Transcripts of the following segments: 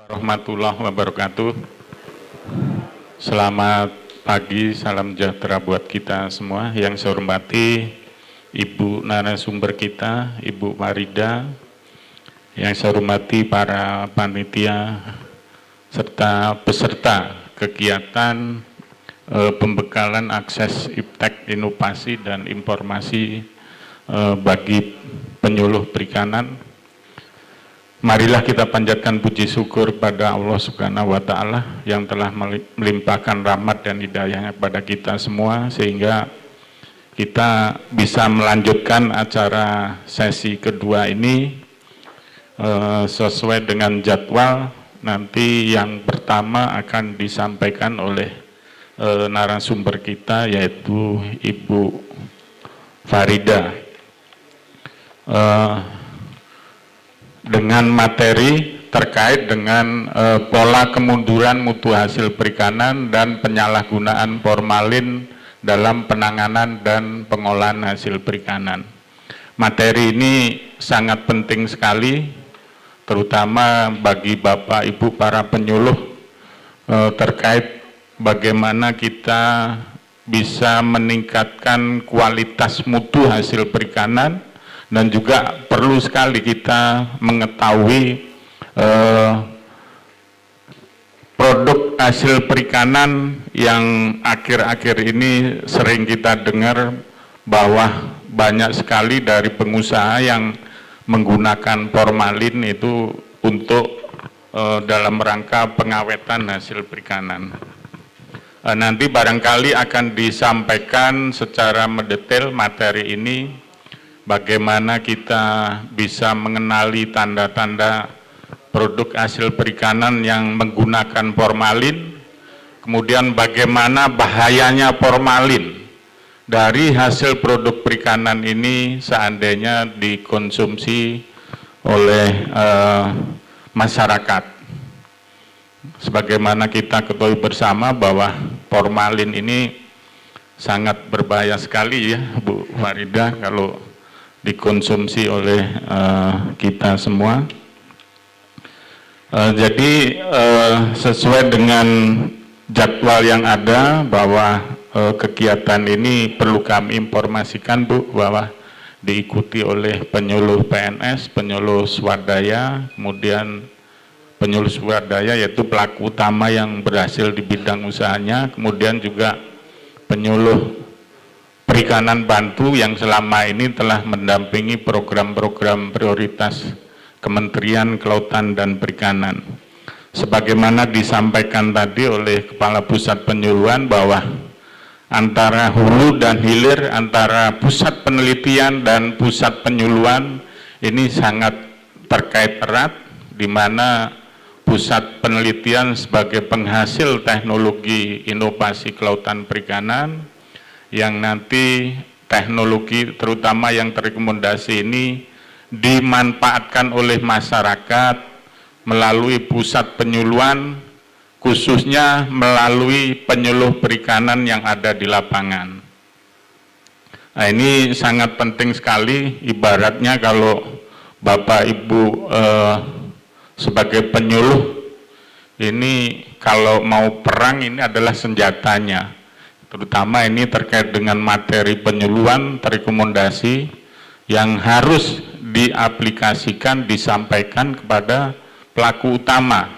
warahmatullahi wabarakatuh. Selamat pagi, salam sejahtera buat kita semua. Yang saya hormati Ibu narasumber kita, Ibu Farida. Yang saya hormati para panitia serta peserta kegiatan pembekalan akses iptek inovasi dan informasi bagi penyuluh perikanan. Marilah kita panjatkan puji syukur pada Allah Subhanahu wa Ta'ala yang telah melimpahkan rahmat dan hidayahnya kepada kita semua, sehingga kita bisa melanjutkan acara sesi kedua ini sesuai dengan jadwal. Nanti yang pertama akan disampaikan oleh narasumber kita, yaitu Ibu Farida, dengan materi terkait dengan pola kemunduran mutu hasil perikanan dan penyalahgunaan formalin dalam penanganan dan pengolahan hasil perikanan. Materi ini sangat penting sekali, terutama bagi Bapak Ibu para penyuluh, terkait bagaimana kita bisa meningkatkan kualitas mutu hasil perikanan. Dan juga perlu sekali kita mengetahui produk hasil perikanan yang akhir-akhir ini sering kita dengar bahwa banyak sekali dari pengusaha yang menggunakan formalin itu untuk dalam rangka pengawetan hasil perikanan. Nanti barangkali akan disampaikan secara mendetail materi ini, bagaimana kita bisa mengenali tanda-tanda produk hasil perikanan yang menggunakan formalin, kemudian bagaimana bahayanya formalin dari hasil produk perikanan ini seandainya dikonsumsi oleh masyarakat. Sebagaimana kita ketahui bersama bahwa formalin ini sangat berbahaya sekali ya Bu Farida kalau dikonsumsi oleh kita semua. Jadi sesuai dengan jadwal yang ada, bahwa kegiatan ini perlu kami informasikan Bu, bahwa diikuti oleh penyuluh PNS, penyuluh swadaya, kemudian penyuluh swadaya yaitu pelaku utama yang berhasil di bidang usahanya, kemudian juga penyuluh perikanan bantu yang selama ini telah mendampingi program-program prioritas Kementerian Kelautan dan Perikanan. Sebagaimana disampaikan tadi oleh Kepala Pusat Penyuluhan bahwa antara hulu dan hilir, antara pusat penelitian dan pusat penyuluhan ini sangat terkait erat, di mana pusat penelitian sebagai penghasil teknologi inovasi kelautan perikanan, yang nanti teknologi terutama yang terekomendasi ini dimanfaatkan oleh masyarakat melalui pusat penyuluhan, khususnya melalui penyuluh perikanan yang ada di lapangan. Nah, ini sangat penting sekali, ibaratnya kalau Bapak Ibu sebagai penyuluh ini kalau mau perang ini adalah senjatanya. Terutama ini terkait dengan materi penyuluhan, rekomendasi yang harus diaplikasikan, disampaikan kepada pelaku utama.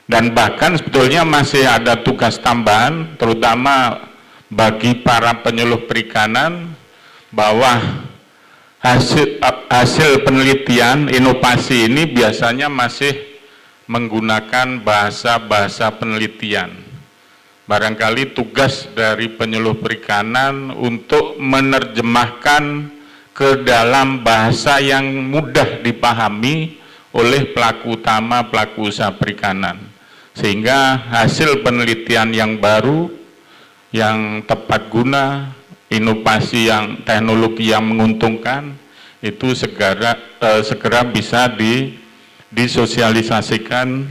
Dan bahkan sebetulnya masih ada tugas tambahan, terutama bagi para penyuluh perikanan, bahwa hasil penelitian, inovasi ini biasanya masih menggunakan bahasa-bahasa penelitian. Barangkali tugas dari penyuluh perikanan untuk menerjemahkan ke dalam bahasa yang mudah dipahami oleh pelaku utama, pelaku usaha perikanan. Sehingga hasil penelitian yang baru, yang tepat guna, inovasi yang teknologi yang menguntungkan, itu segera bisa disosialisasikan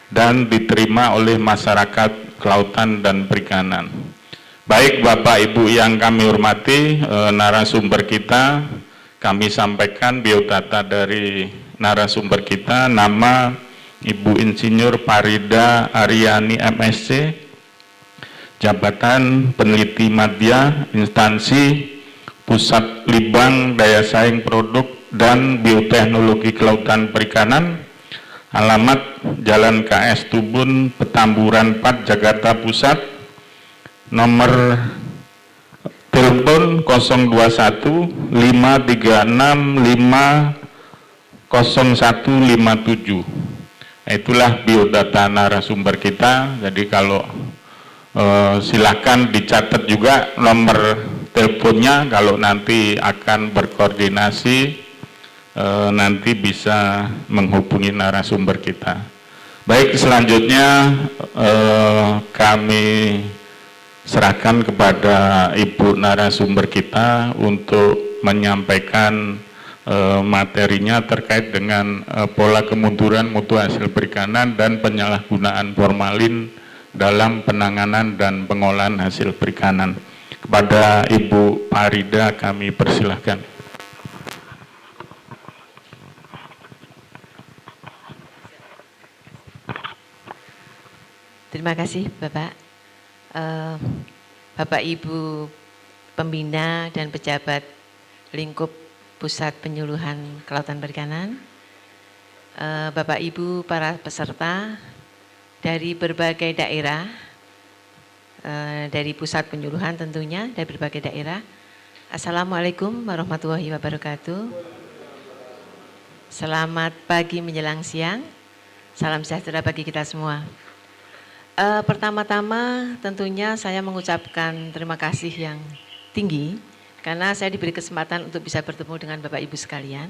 dan diterima oleh masyarakat kelautan dan perikanan. Baik Bapak Ibu yang kami hormati, narasumber kita, kami sampaikan biodata dari narasumber kita, nama, Ibu Insinyur Farida Aryani MSc, Jabatan Peneliti Madya, Instansi Pusat Libang Daya Saing Produk dan Bioteknologi Kelautan Perikanan, alamat Jalan KS Tubun, Petamburan 4, Jakarta Pusat, nomor telepon 021 536 0157. Itulah biodata narasumber kita. Jadi kalau silakan dicatat juga nomor teleponnya, kalau nanti akan berkoordinasi nanti bisa menghubungi narasumber kita. Baik, selanjutnya kami serahkan kepada Ibu narasumber kita untuk menyampaikan materinya terkait dengan pola kemunduran mutu hasil perikanan dan penyalahgunaan formalin dalam penanganan dan pengolahan hasil perikanan. Kepada Ibu Farida kami persilahkan. Terima kasih Bapak. Bapak Ibu Pembina dan pejabat lingkup Pusat Penyuluhan Kelautan Perikanan, Bapak Ibu para peserta dari berbagai daerah, dari Pusat Penyuluhan tentunya, dari berbagai daerah. Assalamualaikum warahmatullahi wabarakatuh. Selamat pagi menjelang siang, salam sejahtera bagi kita semua. Pertama-tama tentunya saya mengucapkan terima kasih yang tinggi karena saya diberi kesempatan untuk bisa bertemu dengan Bapak Ibu sekalian.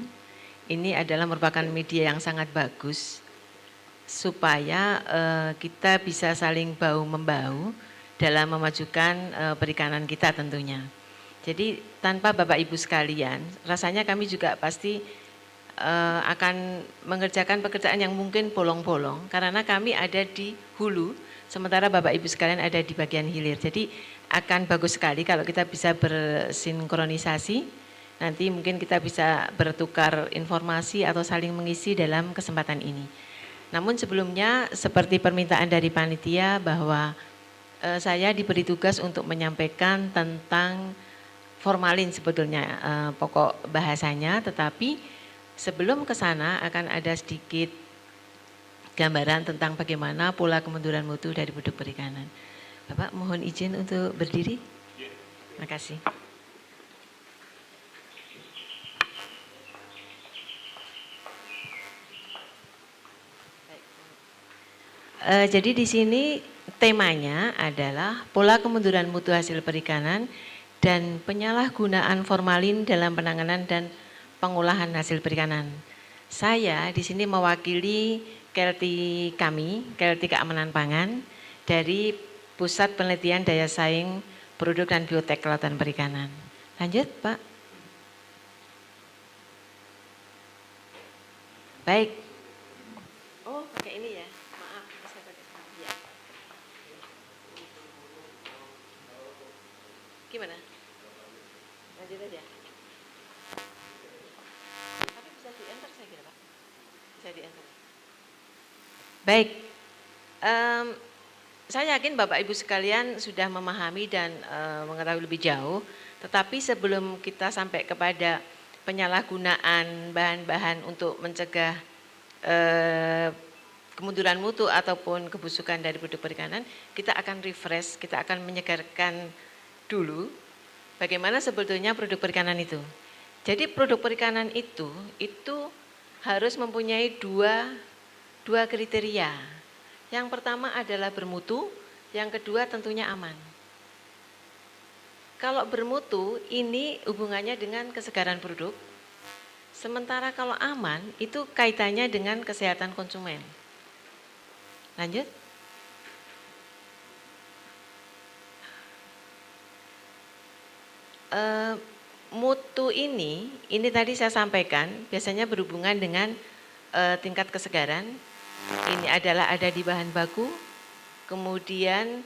Ini adalah merupakan media yang sangat bagus supaya kita bisa saling bahu-membahu dalam memajukan perikanan kita tentunya. Jadi tanpa Bapak Ibu sekalian, rasanya kami juga pasti akan mengerjakan pekerjaan yang mungkin bolong-bolong karena kami ada di hulu, sementara Bapak Ibu sekalian ada di bagian hilir. Jadi akan bagus sekali kalau kita bisa bersinkronisasi, nanti mungkin kita bisa bertukar informasi atau saling mengisi dalam kesempatan ini. Namun sebelumnya seperti permintaan dari panitia bahwa saya diberi tugas untuk menyampaikan tentang formalin sebetulnya pokok bahasanya, tetapi sebelum ke sana akan ada sedikit gambaran tentang bagaimana pola kemunduran mutu dari produk perikanan. Bapak mohon izin untuk berdiri. Terima kasih. Jadi di sini temanya adalah pola kemunduran mutu hasil perikanan dan penyalahgunaan formalin dalam penanganan dan pengolahan hasil perikanan. Saya di sini mewakili Kelti kami, Kelti Keamanan Pangan dari Pusat Penelitian Daya Saing Produk dan Biotek Kelautan Perikanan. Lanjut, Pak. Baik. Oh, pakai ini ya. Maaf, saya pakai ya. Gimana? Lanjut aja. Tapi bisa di-enter saya kira, Pak. Bisa di-enter. Baik. Saya yakin Bapak Ibu sekalian sudah memahami dan mengetahui lebih jauh, tetapi sebelum kita sampai kepada penyalahgunaan bahan-bahan untuk mencegah kemunduran mutu ataupun kebusukan dari produk perikanan, kita akan refresh, kita akan menyegarkan dulu bagaimana sebetulnya produk perikanan itu. Jadi produk perikanan itu harus mempunyai dua kriteria. Yang pertama adalah bermutu, yang kedua tentunya aman. Kalau bermutu ini hubungannya dengan kesegaran produk, sementara kalau aman itu kaitannya dengan kesehatan konsumen. Lanjut. Mutu ini tadi saya sampaikan biasanya berhubungan dengan tingkat kesegaran. Ini adalah ada di bahan baku, kemudian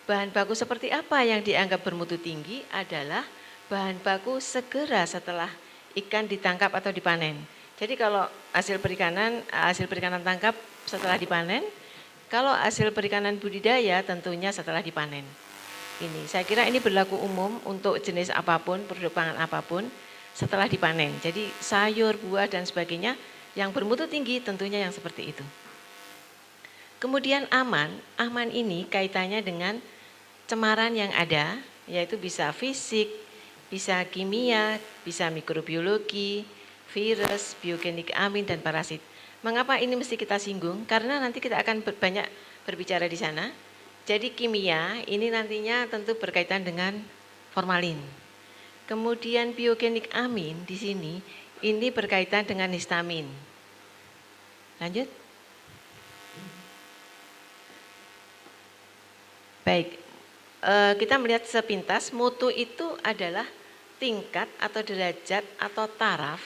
bahan baku seperti apa yang dianggap bermutu tinggi adalah bahan baku segera setelah ikan ditangkap atau dipanen. Jadi kalau hasil perikanan tangkap setelah dipanen. Kalau hasil perikanan budidaya tentunya setelah dipanen. Ini, saya kira ini berlaku umum untuk jenis apapun, produk pangan apapun setelah dipanen. Jadi sayur, buah dan sebagainya yang bermutu tinggi tentunya yang seperti itu. Kemudian aman ini kaitannya dengan cemaran yang ada, yaitu bisa fisik, bisa kimia, bisa mikrobiologi, virus, biogenik amin dan parasit. Mengapa ini mesti kita singgung? Karena nanti kita akan banyak berbicara di sana. Jadi kimia ini nantinya tentu berkaitan dengan formalin. Kemudian biogenik amin di sini ini berkaitan dengan histamin. Lanjut. Baik, kita melihat sepintas mutu itu adalah tingkat atau derajat atau taraf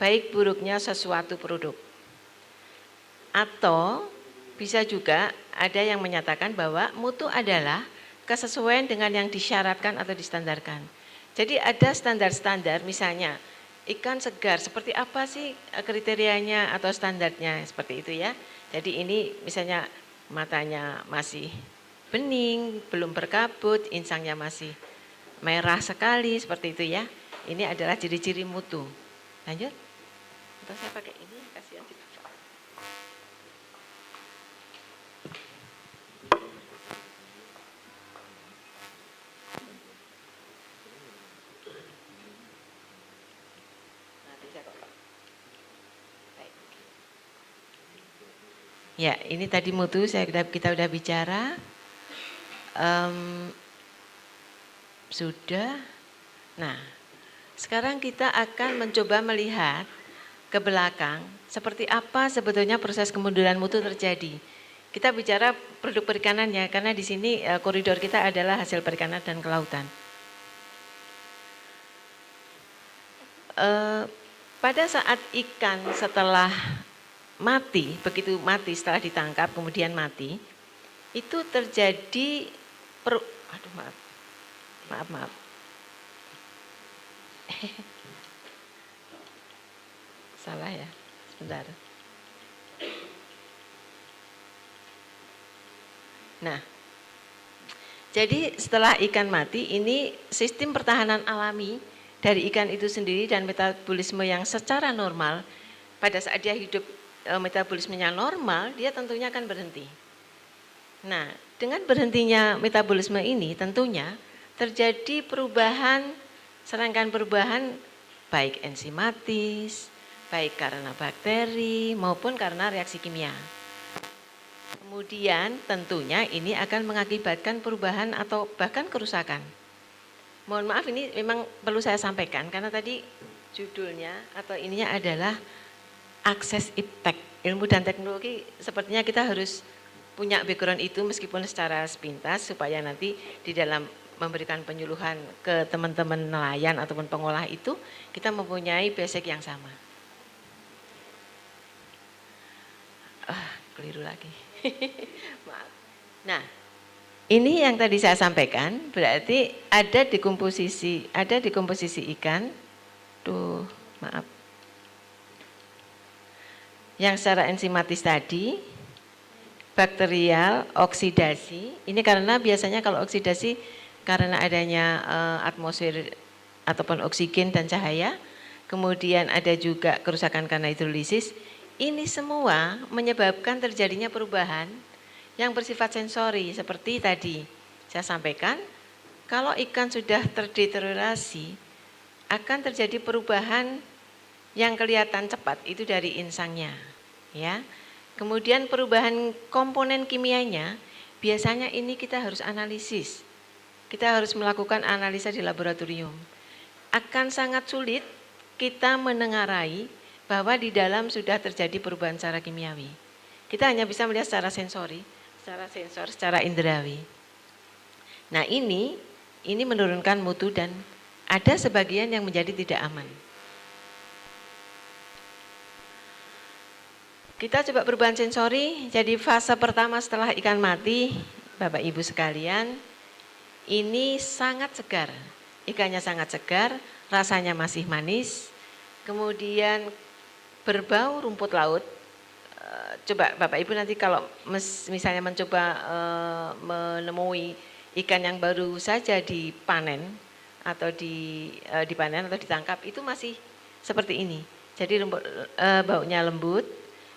baik buruknya sesuatu produk. Atau bisa juga ada yang menyatakan bahwa mutu adalah kesesuaian dengan yang disyaratkan atau distandarkan. Jadi ada standar-standar, misalnya ikan segar, seperti apa sih kriterianya atau standarnya, seperti itu ya. Jadi ini misalnya matanya masih bening, belum berkabut, insangnya masih merah sekali, seperti itu ya. Ini adalah ciri-ciri mutu. Lanjut. Atau saya pakai ini, kasihan sih. Ya, ini tadi mutu kita udah bicara. Sudah. Nah, sekarang kita akan mencoba melihat ke belakang seperti apa sebetulnya proses kemunduran mutu terjadi. Kita bicara produk perikanannya karena di sini koridor kita adalah hasil perikanan dan kelautan. Pada saat ikan setelah mati, begitu mati setelah ditangkap kemudian mati, itu terjadi maaf. Salah ya, sebentar. Nah, jadi setelah ikan mati, ini sistem pertahanan alami dari ikan itu sendiri dan metabolisme yang secara normal, pada saat dia hidup metabolismenya normal, dia tentunya akan berhenti. Nah, dengan berhentinya metabolisme ini tentunya terjadi perubahan, serangkaian perubahan baik enzimatis, baik karena bakteri maupun karena reaksi kimia. Kemudian tentunya ini akan mengakibatkan perubahan atau bahkan kerusakan. Mohon maaf ini memang perlu saya sampaikan karena tadi judulnya atau ininya adalah akses iptek, ilmu dan teknologi. Sepertinya kita harus punya background itu meskipun secara sepintas supaya nanti di dalam memberikan penyuluhan ke teman-teman nelayan ataupun pengolah itu kita mempunyai basic yang sama. Keliru lagi. Maaf. Nah, ini yang tadi saya sampaikan berarti ada dekomposisi ikan. Maaf. Yang secara enzimatis tadi, bakterial, oksidasi. Ini karena biasanya kalau oksidasi karena adanya atmosfer ataupun oksigen dan cahaya. Kemudian ada juga kerusakan karena hidrolisis. Ini semua menyebabkan terjadinya perubahan yang bersifat sensori seperti tadi saya sampaikan. Kalau ikan sudah terdeteriorasi akan terjadi perubahan yang kelihatan cepat itu dari insangnya, ya. Kemudian perubahan komponen kimianya biasanya ini kita harus analisis. Kita harus melakukan analisa di laboratorium. Akan sangat sulit kita menengarai bahwa di dalam sudah terjadi perubahan secara kimiawi. Kita hanya bisa melihat secara sensori, secara indrawi. Nah ini menurunkan mutu dan ada sebagian yang menjadi tidak aman. Kita coba perubahan sensori, jadi fase pertama setelah ikan mati, Bapak Ibu sekalian, ini sangat segar. Ikannya sangat segar, rasanya masih manis, kemudian berbau rumput laut, coba Bapak Ibu nanti kalau misalnya mencoba menemui ikan yang baru saja dipanen atau dipanen atau ditangkap itu masih seperti ini. Jadi baunya lembut,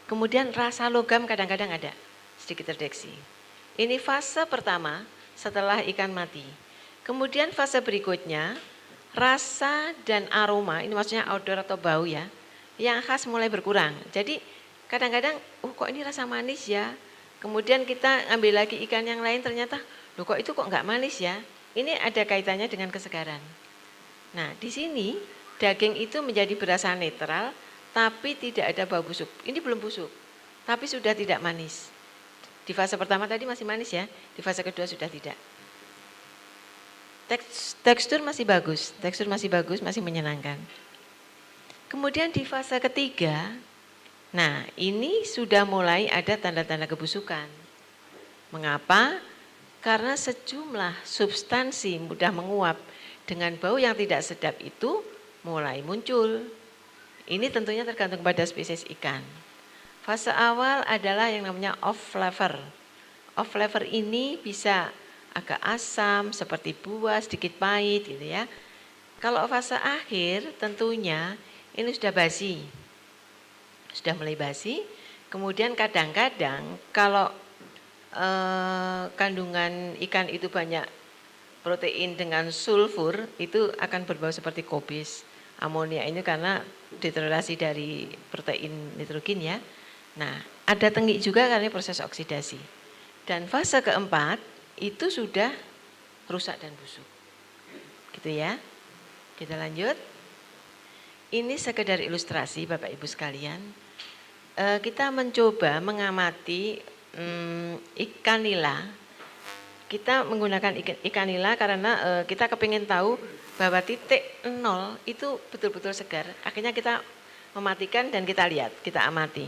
kemudian rasa logam kadang-kadang ada, sedikit terdeteksi. Ini fase pertama setelah ikan mati. Kemudian fase berikutnya, rasa dan aroma, ini maksudnya odor atau bau ya, yang khas mulai berkurang. Jadi kadang-kadang, kok ini rasa manis ya. Kemudian kita ambil lagi ikan yang lain ternyata, loh kok itu kok nggak manis ya. Ini ada kaitannya dengan kesegaran. Nah di sini daging itu menjadi berasa netral, tapi tidak ada bau busuk. Ini belum busuk, tapi sudah tidak manis. Di fase pertama tadi masih manis ya, di fase kedua sudah tidak. Tekstur masih bagus, masih menyenangkan. Kemudian di fase ketiga, nah ini sudah mulai ada tanda-tanda kebusukan. Mengapa? Karena sejumlah substansi mudah menguap dengan bau yang tidak sedap itu mulai muncul. Ini tentunya tergantung pada spesies ikan. Fase awal adalah yang namanya off flavor. Off flavor ini bisa agak asam, seperti buah, sedikit pahit gitu ya. Kalau fase akhir tentunya ini sudah basi. Sudah mulai basi. Kemudian kadang-kadang kalau kandungan ikan itu banyak protein dengan sulfur, itu akan berbau seperti kobis. Amonia ini karena deteriorasi dari protein nitrogen ya. Nah, ada tengik juga karena proses oksidasi. Dan fase keempat itu sudah rusak dan busuk. Gitu ya. Kita lanjut. Ini sekedar ilustrasi Bapak Ibu sekalian. Kita mencoba mengamati ikan nila. Kita menggunakan ikan nila karena kita kepingin tahu bahwa titik 0 itu betul-betul segar. Akhirnya kita mematikan dan kita lihat, kita amati.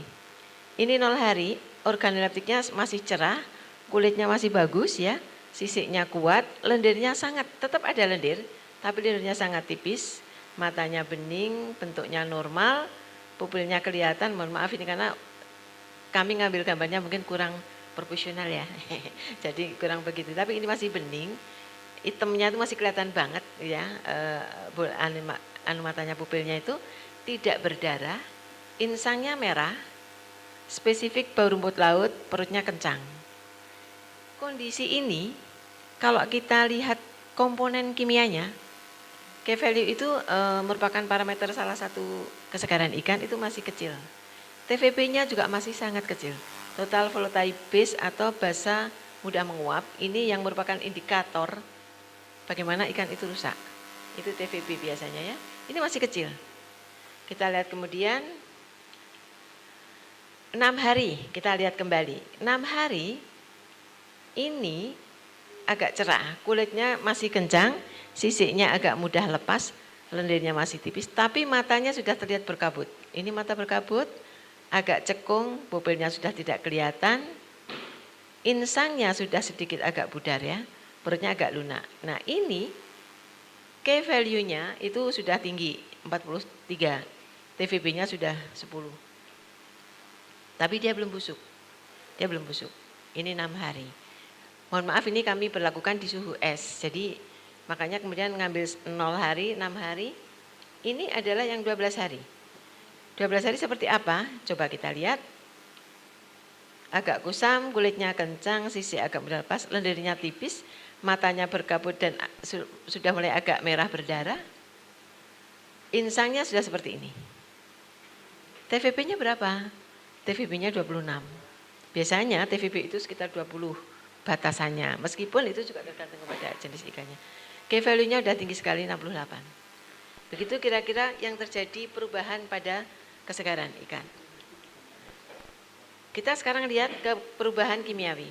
Ini 0 hari, organoleptiknya masih cerah, kulitnya masih bagus ya, sisiknya kuat, lendirnya sangat, tetap ada lendir, tapi lendirnya sangat tipis, matanya bening, bentuknya normal, pupilnya kelihatan. Mohon maaf ini karena kami ngambil gambarnya mungkin kurang profesional ya, jadi kurang begitu. Tapi ini masih bening, hitamnya itu masih kelihatan banget ya, matanya pupilnya itu tidak berdarah, insangnya merah, spesifik bau rumput laut, perutnya kencang. Kondisi ini kalau kita lihat komponen kimianya, K-value itu merupakan parameter salah satu kesegaran ikan itu masih kecil. TVP-nya juga masih sangat kecil. Total volatile base atau basa mudah menguap, ini yang merupakan indikator bagaimana ikan itu rusak. Itu TVP biasanya ya. Ini masih kecil. Kita lihat kemudian 6 hari, kita lihat kembali. 6 hari ini agak cerah, kulitnya masih kencang, sisiknya agak mudah lepas, lendirnya masih tipis, tapi matanya sudah terlihat berkabut. Ini mata berkabut, agak cekung, pupilnya sudah tidak kelihatan, insangnya sudah sedikit agak pudar ya, perutnya agak lunak. Nah ini K-value-nya itu sudah tinggi, 43, TVP-nya sudah 10. Tapi dia belum busuk, ini 6 hari. Mohon maaf ini kami berlakukan di suhu es, jadi makanya kemudian ngambil 0 hari, 6 hari, ini adalah yang 12 hari. 12 hari seperti apa? Coba kita lihat. Agak kusam, kulitnya kencang, sisi agak mudah lepas, lendirnya tipis, matanya berkabut dan sudah mulai agak merah berdarah. Insangnya sudah seperti ini. TVP-nya berapa? TVP-nya 26. Biasanya TVP itu sekitar 20 batasannya. Meskipun itu juga tergantung kepada jenis ikannya. K-value-nya udah tinggi sekali 68. Begitu kira-kira yang terjadi perubahan pada kesegaran ikan. Kita sekarang lihat ke perubahan kimiawi.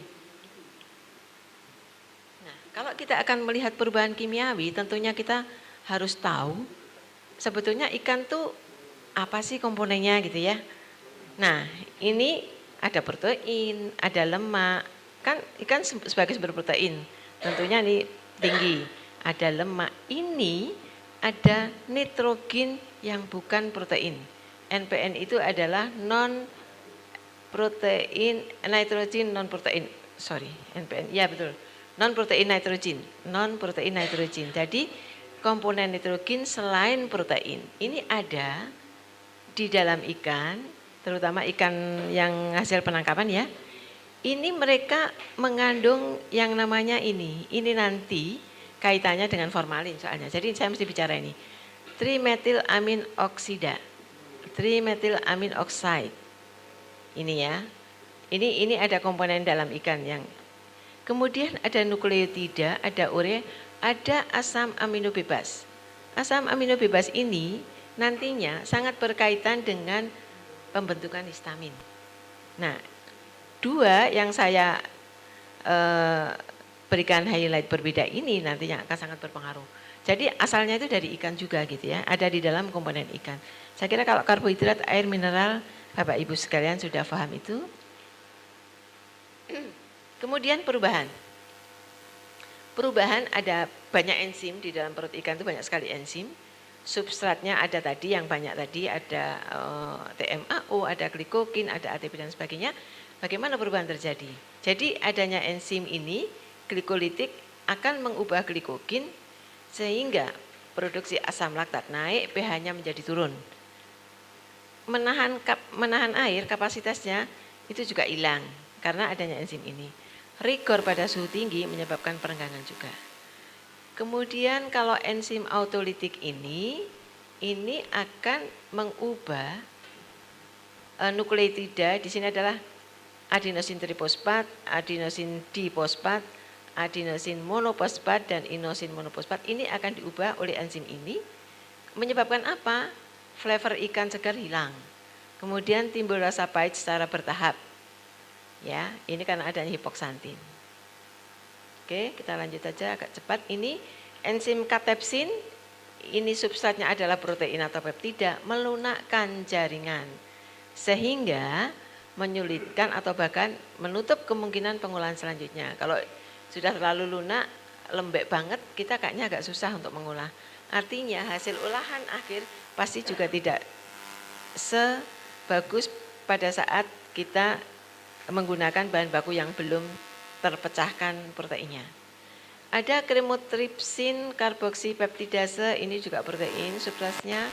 Nah, kalau kita akan melihat perubahan kimiawi, tentunya kita harus tahu sebetulnya ikan tuh apa sih komponennya gitu ya. Nah, ini ada protein, ada lemak. Kan ikan sebagai sumber protein, tentunya ini tinggi. Ada lemak, ini ada nitrogen yang bukan protein. NPN itu adalah non protein nitrogen non protein, NPN, ya betul, non protein nitrogen. Jadi komponen nitrogen selain protein ini ada di dalam ikan, terutama ikan yang hasil penangkapan ya. Ini mereka mengandung yang namanya ini nanti kaitannya dengan formalin soalnya. Jadi saya mesti bicara ini. Trimetilamin oxide. Ini ya. Ini ada komponen dalam ikan yang kemudian ada nukleotida, ada urea, ada asam amino bebas. Asam amino bebas ini nantinya sangat berkaitan dengan pembentukan histamin. Nah, dua yang saya berikan highlight berbeda ini nantinya akan sangat berpengaruh. Jadi asalnya itu dari ikan juga gitu ya, ada di dalam komponen ikan. Saya kira kalau karbohidrat, air, mineral, Bapak Ibu sekalian sudah paham itu. Kemudian perubahan. Perubahan ada banyak enzim di dalam perut ikan itu, banyak sekali enzim. Substratnya ada tadi yang banyak tadi, ada TMAO, ada glikogen, ada ATP dan sebagainya. Bagaimana perubahan terjadi? Jadi adanya enzim ini, glikolitik, akan mengubah glikogen sehingga produksi asam laktat naik, pH-nya menjadi turun. Menahan air, kapasitasnya itu juga hilang karena adanya enzim ini. Rigor pada suhu tinggi menyebabkan perenggangan juga. Kemudian kalau enzim autolitik ini akan mengubah nukleotida, di sini adalah adenosin trifosfat, adenosin difosfat, adenosin monofosfat dan inosin monofosfat. Ini akan diubah oleh enzim ini, menyebabkan apa? Flavor ikan segar hilang. Kemudian timbul rasa pahit secara bertahap. Ya, ini karena adanya hipoksantin. Oke, kita lanjut aja agak cepat. Ini enzim katepsin, ini substratnya adalah protein atau peptida, melunakkan jaringan sehingga menyulitkan atau bahkan menutup kemungkinan pengolahan selanjutnya. Kalau sudah terlalu lunak, lembek banget, kita kayaknya agak susah untuk mengolah. Artinya hasil olahan akhir pasti juga tidak sebagus pada saat kita menggunakan bahan baku yang belum terpecahkan proteinnya. Ada kremotripsin karboksipeptidase, ini juga protein substratnya.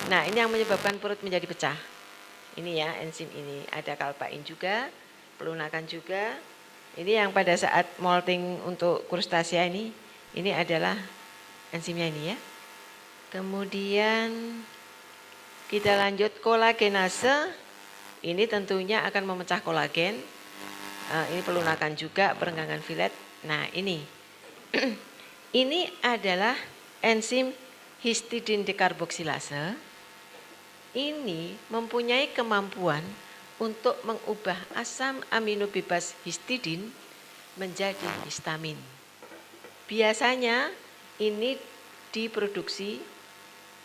Nah, ini yang menyebabkan perut menjadi pecah. Ini ya enzim ini, ada kalpain juga, pelunakan juga. Ini yang pada saat molting untuk krustasea ini adalah enzimnya ini ya. Kemudian kita lanjut kolagenase, ini tentunya akan memecah kolagen. Ini pelunakan juga, perenggangan filet. Nah ini, ini adalah enzim histidin dekarboksilase. Ini mempunyai kemampuan untuk mengubah asam amino bebas histidin menjadi histamin. Biasanya ini diproduksi,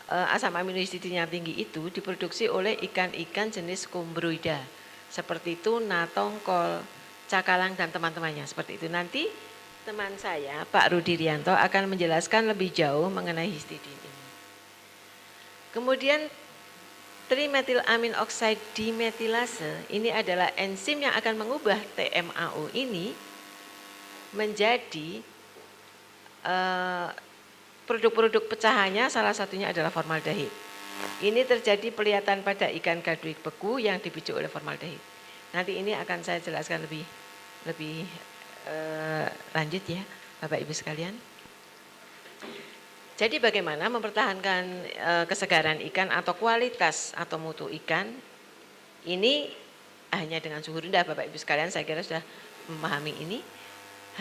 asam amino histidin yang tinggi itu diproduksi oleh ikan-ikan jenis kombroida. Seperti tuna, tongkol, cakalang dan teman-temannya seperti itu. Nanti teman saya Pak Rudi Rianto akan menjelaskan lebih jauh mengenai histidin ini. Kemudian trimetilamin oxide dimetilase, ini adalah enzim yang akan mengubah TMAO ini menjadi produk-produk pecahannya, salah satunya adalah formaldehid. Ini terjadi pelihatan pada ikan gaduik beku yang dipicu oleh formaldehid. Nanti ini akan saya jelaskan lebih lanjut ya Bapak Ibu sekalian. Jadi bagaimana mempertahankan kesegaran ikan atau kualitas atau mutu ikan ini hanya dengan suhu rendah Bapak Ibu sekalian, saya kira sudah memahami ini,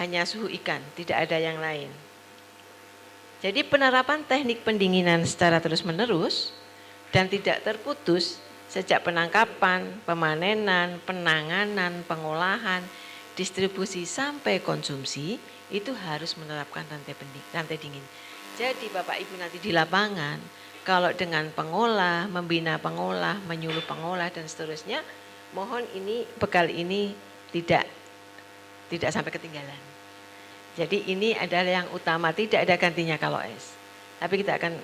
hanya suhu ikan, tidak ada yang lain. Jadi penerapan teknik pendinginan secara terus-menerus dan tidak terputus sejak penangkapan, pemanenan, penanganan, pengolahan, distribusi sampai konsumsi itu harus menerapkan rantai dingin. Jadi Bapak Ibu nanti di lapangan kalau dengan pengolah, membina pengolah, menyuluh pengolah dan seterusnya, mohon ini bekal ini tidak sampai ketinggalan. Jadi ini adalah yang utama, tidak ada gantinya kalau es. Tapi kita akan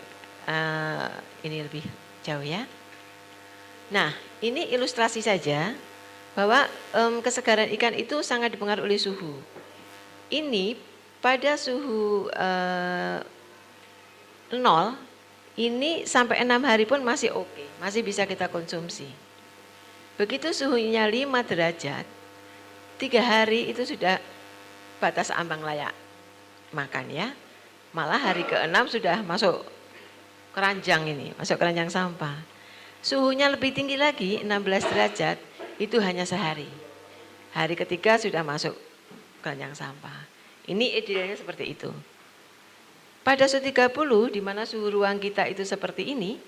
ini lebih jauh ya. Nah, ini ilustrasi saja bahwa kesegaran ikan itu sangat dipengaruhi oleh suhu. Ini pada suhu 0, ini sampai 6 hari pun masih oke, masih bisa kita konsumsi. Begitu suhunya 5 derajat, 3 hari itu sudah batas ambang layak makan ya. Malah hari ke-6 sudah masuk keranjang ini, masuk keranjang sampah. Suhunya lebih tinggi lagi, 16 derajat, itu hanya sehari. Hari ketiga sudah masuk keranjang sampah. Ini idealnya seperti itu. Pada suhu 30, di mana suhu ruang kita itu seperti ini,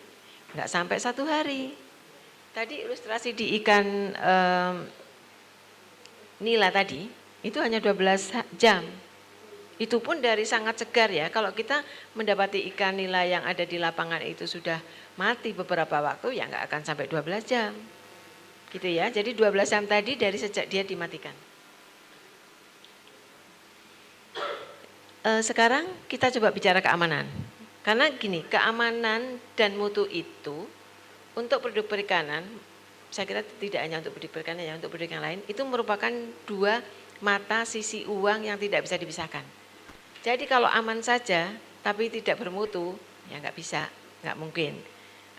nggak sampai 1 hari. Tadi ilustrasi di ikan nila tadi, itu hanya 12 jam. Itu pun dari sangat segar ya. Kalau kita mendapati ikan nila yang ada di lapangan itu sudah mati beberapa waktu, ya nggak akan sampai 12 jam. Gitu ya, jadi 12 jam tadi dari sejak dia dimatikan. Sekarang kita coba bicara keamanan. Karena gini, keamanan dan mutu itu untuk produk perikanan, saya kira tidak hanya untuk produk perikanan, ya untuk produk yang lain, itu merupakan dua mata sisi uang yang tidak bisa dipisahkan. Jadi kalau aman saja, tapi tidak bermutu, ya nggak bisa, nggak mungkin.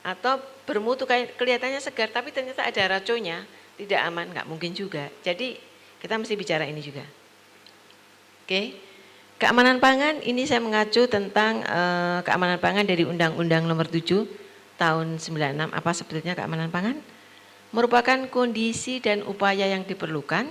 Atau bermutu kayak kelihatannya segar, tapi ternyata ada racunnya, tidak aman, nggak mungkin juga. Jadi kita mesti bicara ini juga. Oke. Keamanan pangan ini saya mengacu tentang keamanan pangan dari Undang-Undang Nomor 7 tahun 96. Apa sebetulnya keamanan pangan? Merupakan kondisi dan upaya yang diperlukan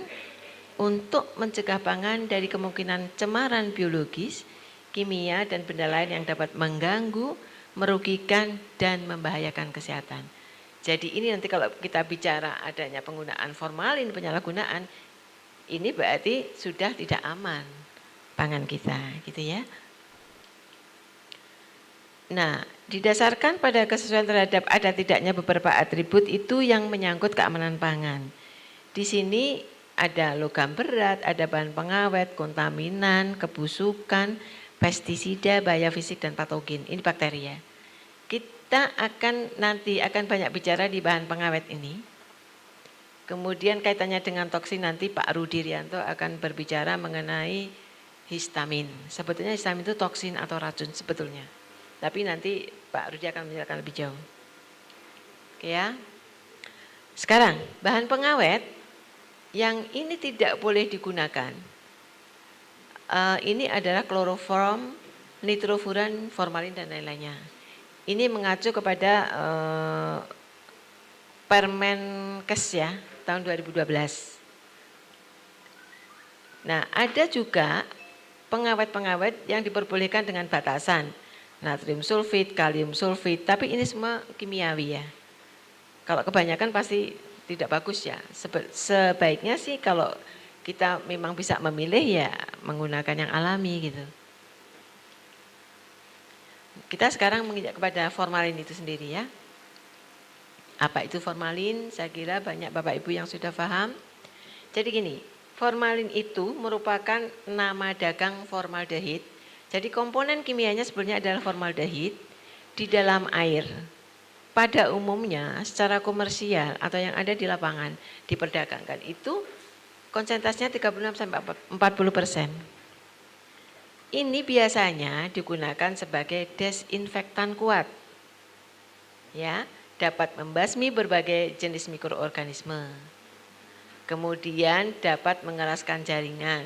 untuk mencegah pangan dari kemungkinan cemaran biologis, kimia dan benda lain yang dapat mengganggu, merugikan dan membahayakan kesehatan. Jadi ini nanti kalau kita bicara adanya penggunaan formalin, penyalahgunaan, ini berarti sudah tidak aman pangan kita, gitu ya. Nah, didasarkan pada kesesuaian terhadap ada tidaknya beberapa atribut itu yang menyangkut keamanan pangan. Di sini ada logam berat, ada bahan pengawet, kontaminan, kebusukan, pestisida, bahaya fisik dan patogen. Ini bakteri ya. Kita nanti akan banyak bicara di bahan pengawet ini. Kemudian kaitannya dengan toksin nanti Pak Rudi Rianto akan berbicara mengenai histamin. Sebetulnya histamin itu toksin atau racun sebetulnya. Tapi nanti Pak Rudi akan menjelaskan lebih jauh. Oke ya. Sekarang, bahan pengawet yang ini tidak boleh digunakan. Ini adalah kloroform, nitrofuran, formalin dan lain-lainnya. Ini mengacu kepada Permenkes ya, tahun 2012. Nah, ada juga pengawet-pengawet yang diperbolehkan dengan batasan natrium sulfit, kalium sulfit, tapi ini semua kimiawi ya. Kalau kebanyakan pasti tidak bagus ya. Sebaiknya sih kalau kita memang bisa memilih ya menggunakan yang alami gitu. Kita sekarang menginjak kepada formalin itu sendiri ya. Apa itu formalin? Saya kira banyak Bapak Ibu yang sudah paham. Jadi gini, formalin itu merupakan nama dagang formaldehid. Jadi komponen kimianya sebenarnya adalah formaldehid di dalam air. Pada umumnya secara komersial atau yang ada di lapangan diperdagangkan itu konsentrasinya 36-40%. Ini biasanya digunakan sebagai desinfektan kuat. Ya, dapat membasmi berbagai jenis mikroorganisme. Kemudian dapat mengeraskan jaringan.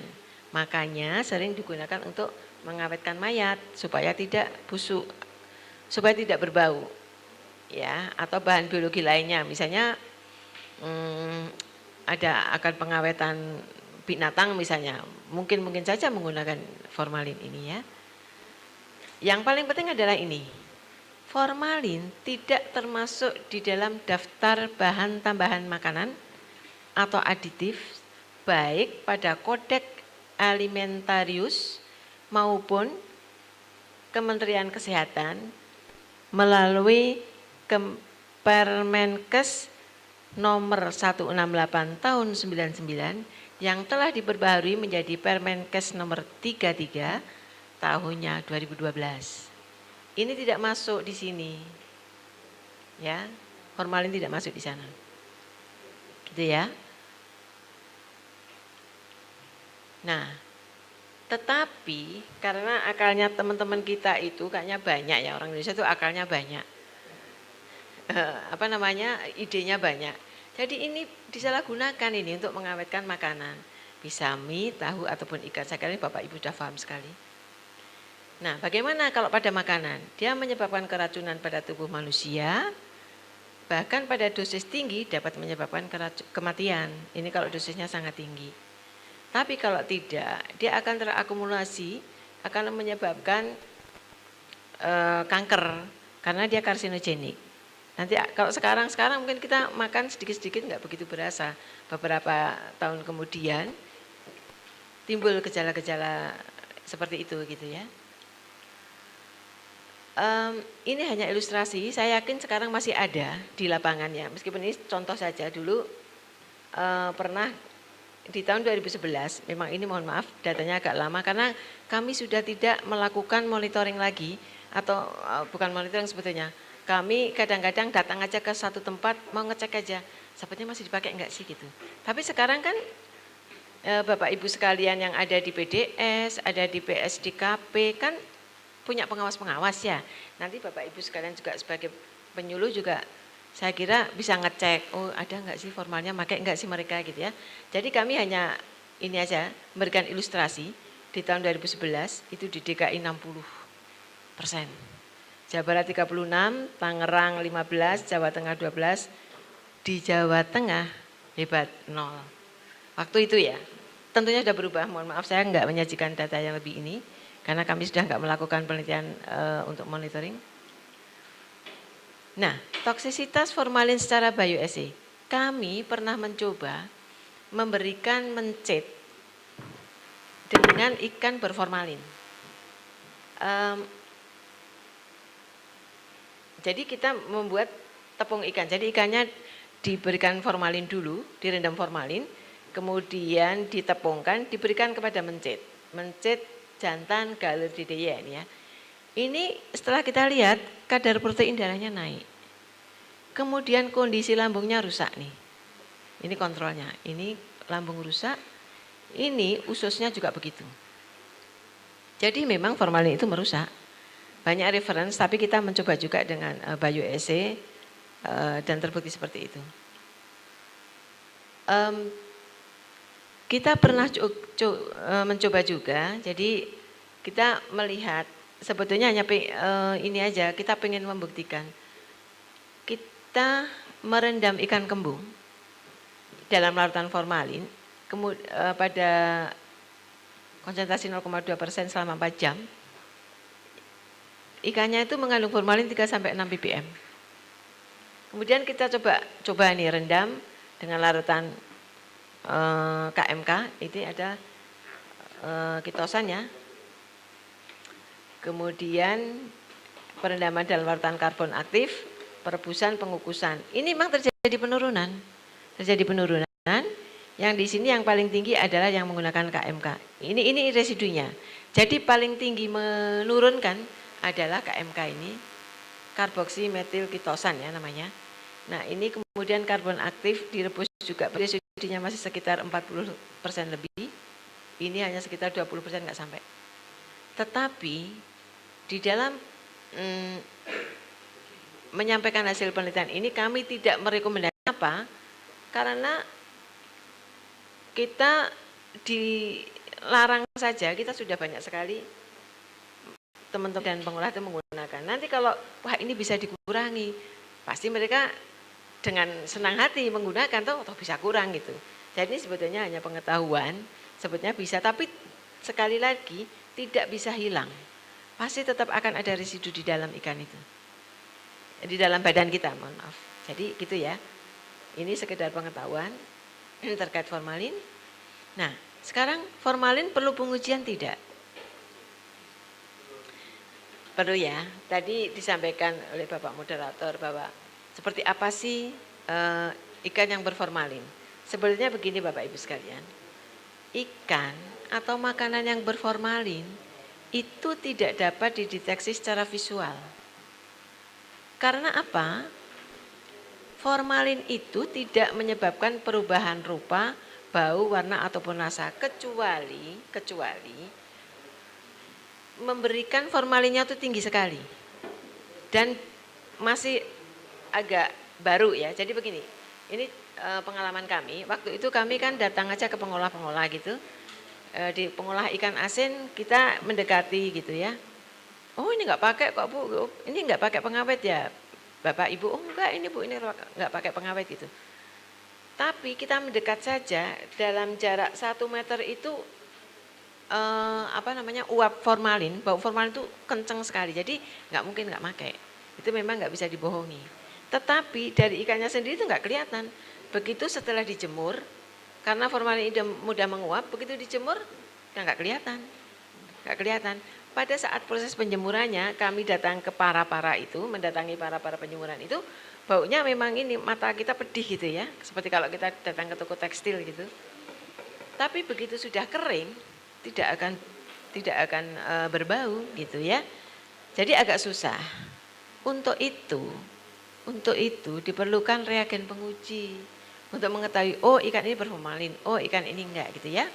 Makanya sering digunakan untuk mengawetkan mayat supaya tidak busuk, supaya tidak berbau. Ya, atau bahan biologi lainnya, misalnya ada akan pengawetan binatang misalnya, mungkin saja menggunakan formalin ini ya. Yang paling penting adalah ini, formalin tidak termasuk di dalam daftar bahan tambahan makanan atau aditif, baik pada Kodeks Alimentarius maupun Kementerian Kesehatan melalui Permenkes nomor 168 tahun 99 yang telah diperbaharui menjadi Permenkes nomor 33 tahunnya 2012. Ini tidak masuk di sini. Ya, formalin tidak masuk di sana. Gitu ya. Nah, tetapi karena akalnya teman-teman kita itu kayaknya banyak ya, orang Indonesia itu akalnya banyak. Idenya banyak. Jadi ini disalahgunakan ini untuk mengawetkan makanan. Bisa mie, tahu ataupun ikan. Saya kira Bapak Ibu sudah paham sekali. Nah, bagaimana kalau pada makanan? Dia menyebabkan keracunan pada tubuh manusia, bahkan pada dosis tinggi dapat menyebabkan kematian. Ini kalau dosisnya sangat tinggi. Tapi kalau tidak, dia akan terakumulasi, akan menyebabkan kanker, karena dia karsinogenik. Nanti kalau sekarang mungkin kita makan sedikit-sedikit nggak begitu berasa. Beberapa tahun kemudian timbul gejala-gejala seperti itu gitu ya. Ini hanya ilustrasi, saya yakin sekarang masih ada di lapangannya. Meskipun ini contoh saja, dulu pernah di tahun 2011, memang ini mohon maaf datanya agak lama karena kami sudah tidak melakukan monitoring lagi, atau bukan monitoring sebetulnya. Kami kadang-kadang datang aja ke satu tempat mau ngecek aja, sepertinya masih dipakai enggak sih gitu. Tapi sekarang kan Bapak Ibu sekalian yang ada di PDS, ada di PSDKP kan punya pengawas-pengawas ya. Nanti Bapak Ibu sekalian juga sebagai penyuluh juga saya kira bisa ngecek, oh ada enggak sih formalnya, pakai enggak sih mereka gitu ya. Jadi kami hanya ini aja memberikan ilustrasi di tahun 2011 itu di DKI 60%. Jawa Barat 36, Tangerang 15, Jawa Tengah 12, di Jawa Tengah hebat 0. Waktu itu ya, tentunya sudah berubah, mohon maaf saya enggak menyajikan data yang lebih ini, karena kami sudah enggak melakukan penelitian untuk monitoring. Nah, toksisitas formalin secara bioassay, kami pernah mencoba memberikan mencit dengan ikan berformalin. Jadi kita membuat tepung ikan, jadi ikannya diberikan formalin dulu, direndam formalin, kemudian ditepungkan, diberikan kepada mencit jantan galer dideye ini ya. Ini setelah kita lihat kadar protein darahnya naik, kemudian kondisi lambungnya rusak nih, ini kontrolnya, ini lambung rusak, ini ususnya juga begitu. Jadi memang formalin itu merusak. Banyak reference, tapi kita mencoba juga dengan bioassay dan terbukti seperti itu. Kita pernah mencoba juga, jadi kita melihat sebetulnya hanya ini aja, kita pengen membuktikan. Kita merendam ikan kembung dalam larutan formalin, pada konsentrasi 0,2% selama 4 jam. Ikannya itu mengandung formalin 3-6 ppm. Kemudian kita coba nih rendam dengan larutan KMK, itu ada kitosan ya. Kemudian perendaman dalam larutan karbon aktif, perebusan, pengukusan. Ini memang terjadi penurunan. Yang di sini yang paling tinggi adalah yang menggunakan KMK. Ini residunya. Jadi paling tinggi menurunkan adalah KMK ini, karboksi metil kitosan ya namanya. Nah ini kemudian karbon aktif direbus juga, residunya masih sekitar 40% lebih, ini hanya sekitar 20% nggak sampai. Tetapi di dalam menyampaikan hasil penelitian ini kami tidak merekomendasikan apa, karena kita dilarang saja, kita sudah banyak sekali teman-teman dan pengolah itu menggunakan. Nanti kalau wah ini bisa dikurangi, pasti mereka dengan senang hati menggunakan, toh bisa kurang gitu. Jadi sebetulnya hanya pengetahuan, sebetulnya bisa, tapi sekali lagi tidak bisa hilang. Pasti tetap akan ada residu di dalam ikan itu, di dalam badan kita, mohon maaf. Jadi gitu ya. Ini sekedar pengetahuan terkait formalin. Nah, sekarang formalin perlu pengujian tidak? Perlu ya, tadi disampaikan oleh Bapak Moderator bahwa seperti apa sih ikan yang berformalin. Sebenarnya begini Bapak Ibu sekalian, ikan atau makanan yang berformalin itu tidak dapat dideteksi secara visual. Karena apa? Formalin itu tidak menyebabkan perubahan rupa, bau, warna ataupun rasa kecuali memberikan formalinnya itu tinggi sekali dan masih agak baru ya. Jadi begini, ini pengalaman kami. Waktu itu kami kan datang aja ke pengolah-pengolah gitu. Di pengolah ikan asin kita mendekati gitu ya. Oh ini nggak pakai kok Bu, ini nggak pakai pengawet ya Bapak Ibu. Oh enggak ini Bu, ini nggak pakai pengawet gitu. Tapi kita mendekat saja dalam jarak 1 meter itu uap formalin, bau formalin itu kenceng sekali. Jadi nggak mungkin nggak pakai. Itu memang nggak bisa dibohongi. Tetapi dari ikannya sendiri itu nggak kelihatan. Begitu setelah dijemur, karena formalin itu mudah menguap, begitu dijemur udah nggak kelihatan. Pada saat proses penjemurannya, kami datang ke para-para itu, mendatangi para-para penjemuran itu, baunya memang ini mata kita pedih gitu ya, seperti kalau kita datang ke toko tekstil gitu. Tapi begitu sudah kering, tidak akan berbau gitu ya. Jadi agak susah. Untuk itu diperlukan reagen penguji untuk mengetahui oh ikan ini berformalin, oh ikan ini enggak gitu ya.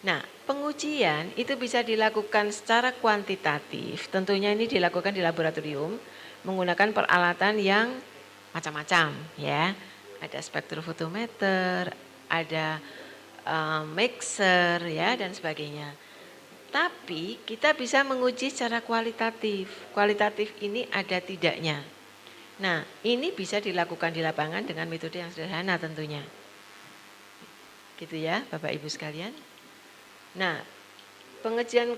Nah, pengujian itu bisa dilakukan secara kuantitatif. Tentunya ini dilakukan di laboratorium menggunakan peralatan yang macam-macam ya. Ada spektrofotometer, ada mixer ya dan sebagainya. Tapi kita bisa menguji secara kualitatif. Kualitatif ini ada tidaknya. Nah, ini bisa dilakukan di lapangan dengan metode yang sederhana tentunya. Gitu ya, Bapak Ibu sekalian. Nah, pengujian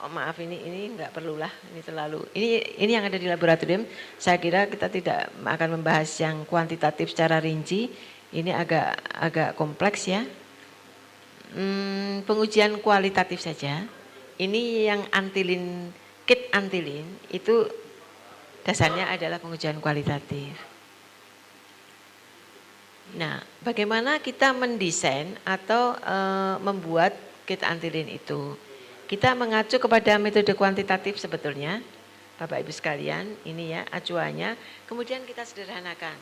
maaf ini enggak perlulah, ini terlalu. Ini yang ada di laboratorium. Saya kira kita tidak akan membahas yang kuantitatif secara rinci. Ini agak kompleks ya. Pengujian kualitatif saja. Ini yang antilin, kit antilin itu dasarnya adalah pengujian kualitatif. Nah, bagaimana kita mendesain atau membuat kit antilin itu? Kita mengacu kepada metode kuantitatif sebetulnya, Bapak Ibu sekalian, ini ya acuannya. Kemudian kita sederhanakan.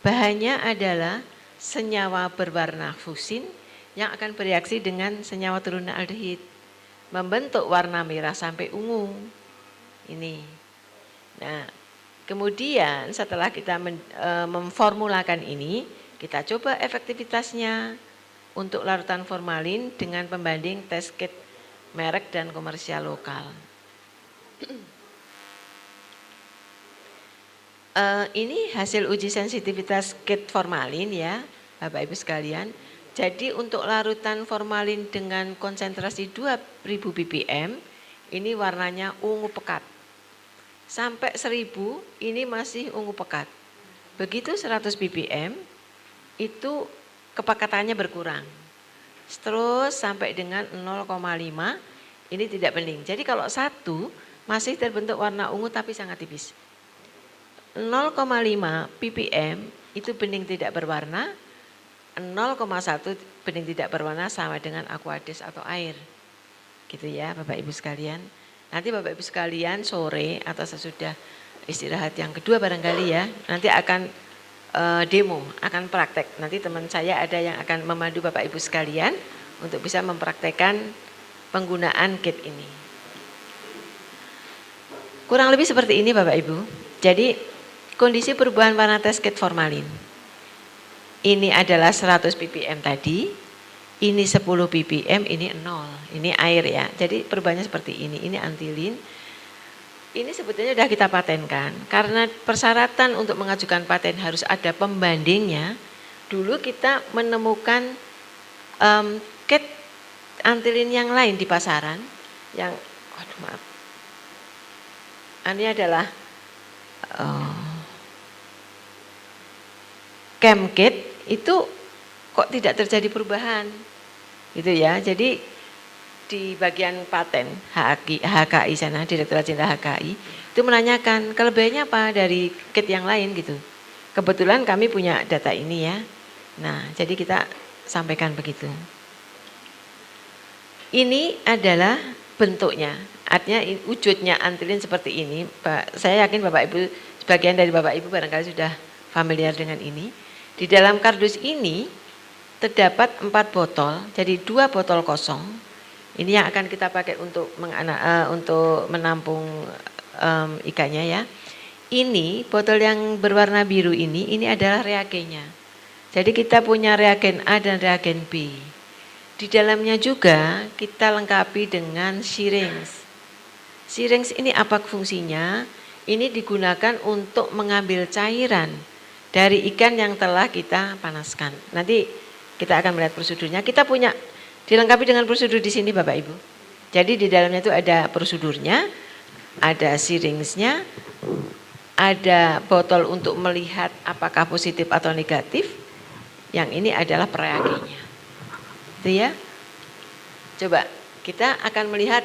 Bahannya adalah senyawa berwarna fusin yang akan bereaksi dengan senyawa turunan aldehid, membentuk warna merah sampai ungu. Ini. Nah, kemudian setelah kita memformulakan ini, kita coba efektivitasnya untuk larutan formalin dengan pembanding test kit merek dan komersial lokal. Ini hasil uji sensitivitas kit formalin ya, Bapak Ibu sekalian. Jadi untuk larutan formalin dengan konsentrasi 2000 ppm, ini warnanya ungu pekat. Sampai 1000 ini masih ungu pekat. Begitu 100 ppm itu kepekatannya berkurang. Terus sampai dengan 0,5 ini tidak bening. Jadi kalau 1 masih terbentuk warna ungu tapi sangat tipis. 0,5 ppm itu bening tidak berwarna. 0,1 bening tidak berwarna sama dengan aqueous atau air. Gitu ya Bapak Ibu sekalian. Nanti Bapak Ibu sekalian sore atau sesudah istirahat yang kedua barangkali ya, nanti akan demo, akan praktek. Nanti teman saya ada yang akan memandu Bapak Ibu sekalian untuk bisa mempraktekkan penggunaan kit ini. Kurang lebih seperti ini Bapak Ibu. Jadi kondisi perubahan warna tes kit formalin. Ini adalah 100 ppm tadi, ini 10 ppm, ini 0, ini air ya. Jadi perubahannya seperti ini antilin. Ini sebetulnya sudah kita patenkan, karena persyaratan untuk mengajukan paten harus ada pembandingnya. Dulu kita menemukan kit antilin yang lain di pasaran, yang, ini adalah Chemkit itu kok tidak terjadi perubahan, gitu ya. Jadi di bagian paten HKI sana, Direktorat Jenderal HKI itu menanyakan kelebihannya apa dari kit yang lain gitu. Kebetulan kami punya data ini ya. Nah, jadi kita sampaikan begitu. Ini adalah bentuknya, artinya wujudnya antilin seperti ini. Saya yakin Bapak Ibu, sebagian dari Bapak Ibu barangkali sudah familiar dengan ini. Di dalam kardus ini terdapat 4 botol, jadi 2 botol kosong. Ini yang akan kita pakai untuk menampung ikannya ya. Ini botol yang berwarna biru ini adalah reagennya. Jadi kita punya reagen A dan reagen B. Di dalamnya juga kita lengkapi dengan syringe. Syringe ini apa fungsinya? Ini digunakan untuk mengambil cairan dari ikan yang telah kita panaskan. Nanti kita akan melihat prosedurnya. Kita punya dilengkapi dengan prosedur di sini Bapak Ibu. Jadi di dalamnya itu ada prosedurnya, ada syringe-nya, ada botol untuk melihat apakah positif atau negatif. Yang ini adalah reagennya. Itu ya. Coba kita akan melihat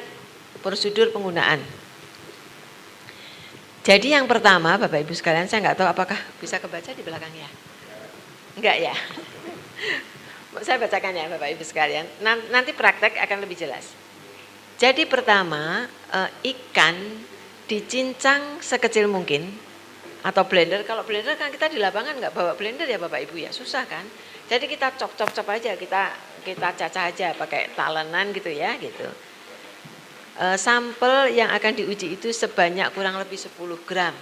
prosedur penggunaan. Jadi yang pertama Bapak Ibu sekalian, saya nggak tahu apakah bisa kebaca di belakang ya? Enggak ya? Saya bacakan ya Bapak Ibu sekalian, nanti praktek akan lebih jelas. Jadi pertama, ikan dicincang sekecil mungkin, atau blender. Kalau blender kan kita di lapangan nggak bawa blender ya Bapak Ibu ya, susah kan. Jadi kita cop aja, kita cacah aja pakai talenan gitu ya gitu. Sampel yang akan diuji itu sebanyak kurang lebih 10 gram.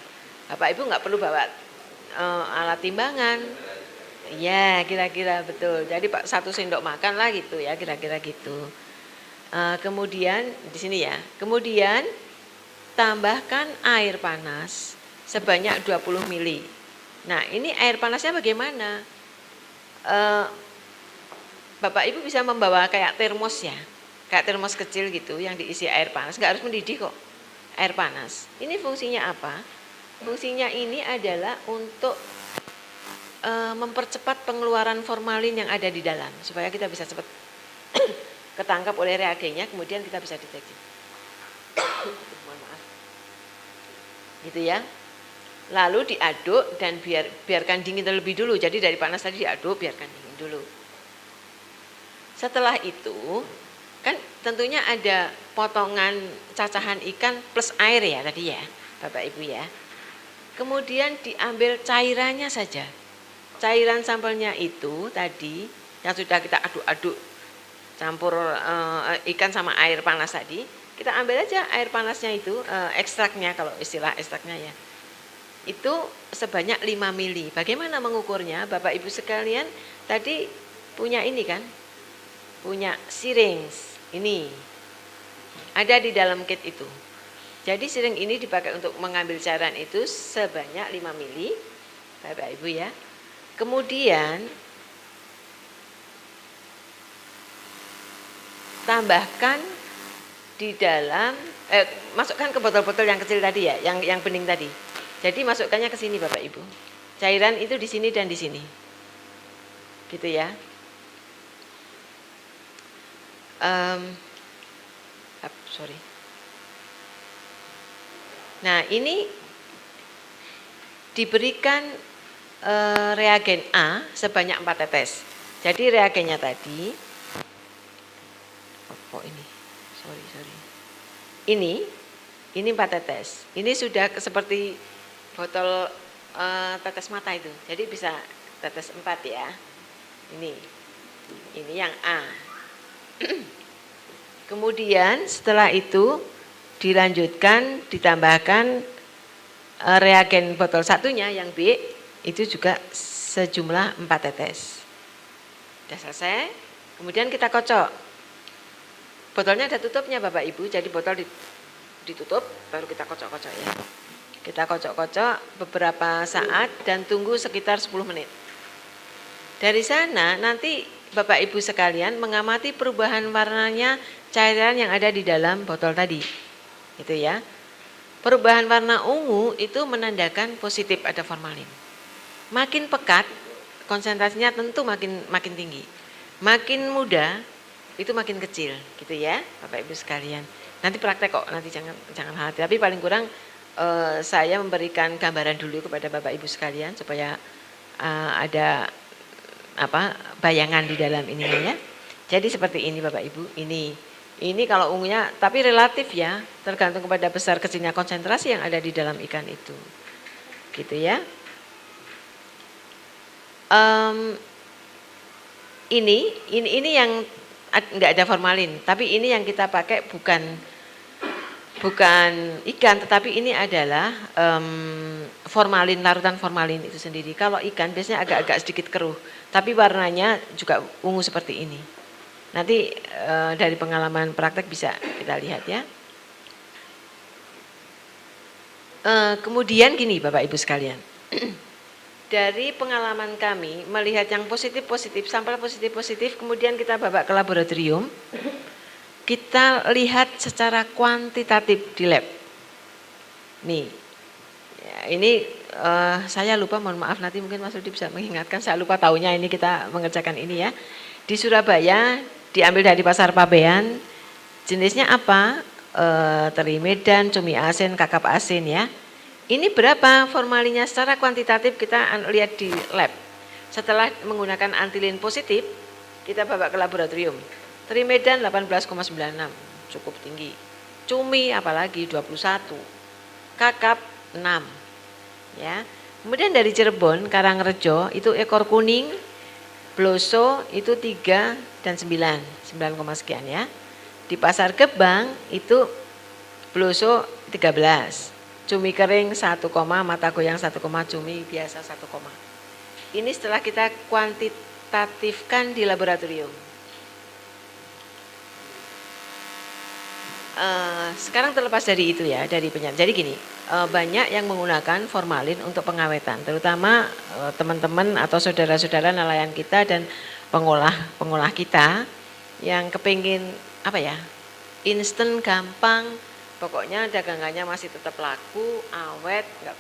Bapak Ibu nggak perlu bawa alat timbangan. Ya kira-kira betul. Jadi 1 sendok makan lah gitu ya, kira-kira gitu. Kemudian di sini ya. Kemudian tambahkan air panas sebanyak 20 ml. Nah ini air panasnya bagaimana? Bapak Ibu bisa membawa kayak termos ya. Kayak termos kecil gitu yang diisi air panas, nggak harus mendidih kok, air panas. Ini fungsinya apa? Fungsinya ini adalah untuk mempercepat pengeluaran formalin yang ada di dalam, supaya kita bisa cepat ketangkap oleh reagennya, kemudian kita bisa deteksi. Mohon maaf. Gitu ya. Lalu diaduk dan biarkan dingin terlebih dulu. Jadi dari panas tadi diaduk, biarkan dingin dulu. Setelah itu kan tentunya ada potongan cacahan ikan plus air ya tadi ya Bapak Ibu ya. Kemudian diambil cairannya saja. Cairan sampelnya itu tadi yang sudah kita aduk-aduk campur ikan sama air panas tadi. Kita ambil aja air panasnya itu, ekstraknya kalau istilah ekstraknya ya. Itu sebanyak 5 ml. Bagaimana mengukurnya? Bapak Ibu sekalian tadi punya ini kan? Punya syringe. Ini ada di dalam kit itu. Jadi syringe ini dipakai untuk mengambil cairan itu sebanyak 5 ml, Bapak Ibu ya. Kemudian tambahkan di dalam, masukkan ke botol-botol yang kecil tadi ya, yang bening tadi. Jadi masukkannya ke sini Bapak Ibu. Cairan itu di sini dan di sini, gitu ya. Sorry. Nah ini diberikan reagen A sebanyak 4 tetes. Jadi reagennya tadi, sorry. Ini 4 tetes. Ini sudah seperti botol tetes mata itu. Jadi bisa tetes 4 ya. Ini yang A. Kemudian setelah itu dilanjutkan ditambahkan reagen botol satunya yang B itu juga sejumlah 4 tetes. Sudah selesai. Kemudian kita kocok. Botolnya ada tutupnya Bapak Ibu, jadi botol ditutup baru kita kocok-kocok ya. Kita kocok-kocok beberapa saat dan tunggu sekitar 10 menit. Dari sana nanti Bapak Ibu sekalian mengamati perubahan warnanya cairan yang ada di dalam botol tadi. Gitu ya. Perubahan warna ungu itu menandakan positif ada formalin. Makin pekat konsentrasinya tentu makin tinggi. Makin muda itu makin kecil, gitu ya, Bapak Ibu sekalian. Nanti praktek kok, nanti jangan khawatir. Tapi paling kurang saya memberikan gambaran dulu kepada Bapak Ibu sekalian supaya ada bayangan di dalam ininya ya. Jadi seperti ini Bapak Ibu, ini kalau ungunya, tapi relatif ya, tergantung kepada besar kecilnya konsentrasi yang ada di dalam ikan itu. Gitu ya. Em, ini yang enggak ada formalin, tapi ini yang kita pakai bukan ikan, tetapi ini adalah formalin, larutan formalin itu sendiri. Kalau ikan biasanya agak-agak sedikit keruh, tapi warnanya juga ungu seperti ini. Nanti dari pengalaman praktek bisa kita lihat ya. Kemudian gini Bapak Ibu sekalian, dari pengalaman kami melihat yang positif-positif, sampel positif-positif, kemudian kita bawa ke laboratorium, kita lihat secara kuantitatif di lab. Nih, ya, ini saya lupa, mohon maaf, nanti mungkin Mas Rudi bisa mengingatkan, saya lupa tahunnya ini kita mengerjakan ini ya. Di Surabaya, diambil dari pasar Pabean, jenisnya apa? Teri Medan, cumi asin, kakap asin ya. Ini berapa formalinnya secara kuantitatif kita lihat di lab. Setelah menggunakan antilin positif, kita bawa ke laboratorium. Teri Medan 18,96, cukup tinggi. Cumi apalagi 21. Kakap 6. Ya. Kemudian dari Cirebon, Karangrejo itu ekor kuning, bloso itu 3 dan 9 sekian ya. Di Pasar Gebang itu bloso 13, cumi kering 1, mata goyang 1, cumi biasa 1. Ini setelah kita kuantitatifkan di laboratorium. Sekarang terlepas dari itu ya, dari penyakit. Jadi gini, banyak yang menggunakan formalin untuk pengawetan, terutama teman-teman atau saudara-saudara nelayan kita dan pengolah kita yang kepingin apa ya, instan, gampang, pokoknya dagangannya masih tetap laku, awet, nggak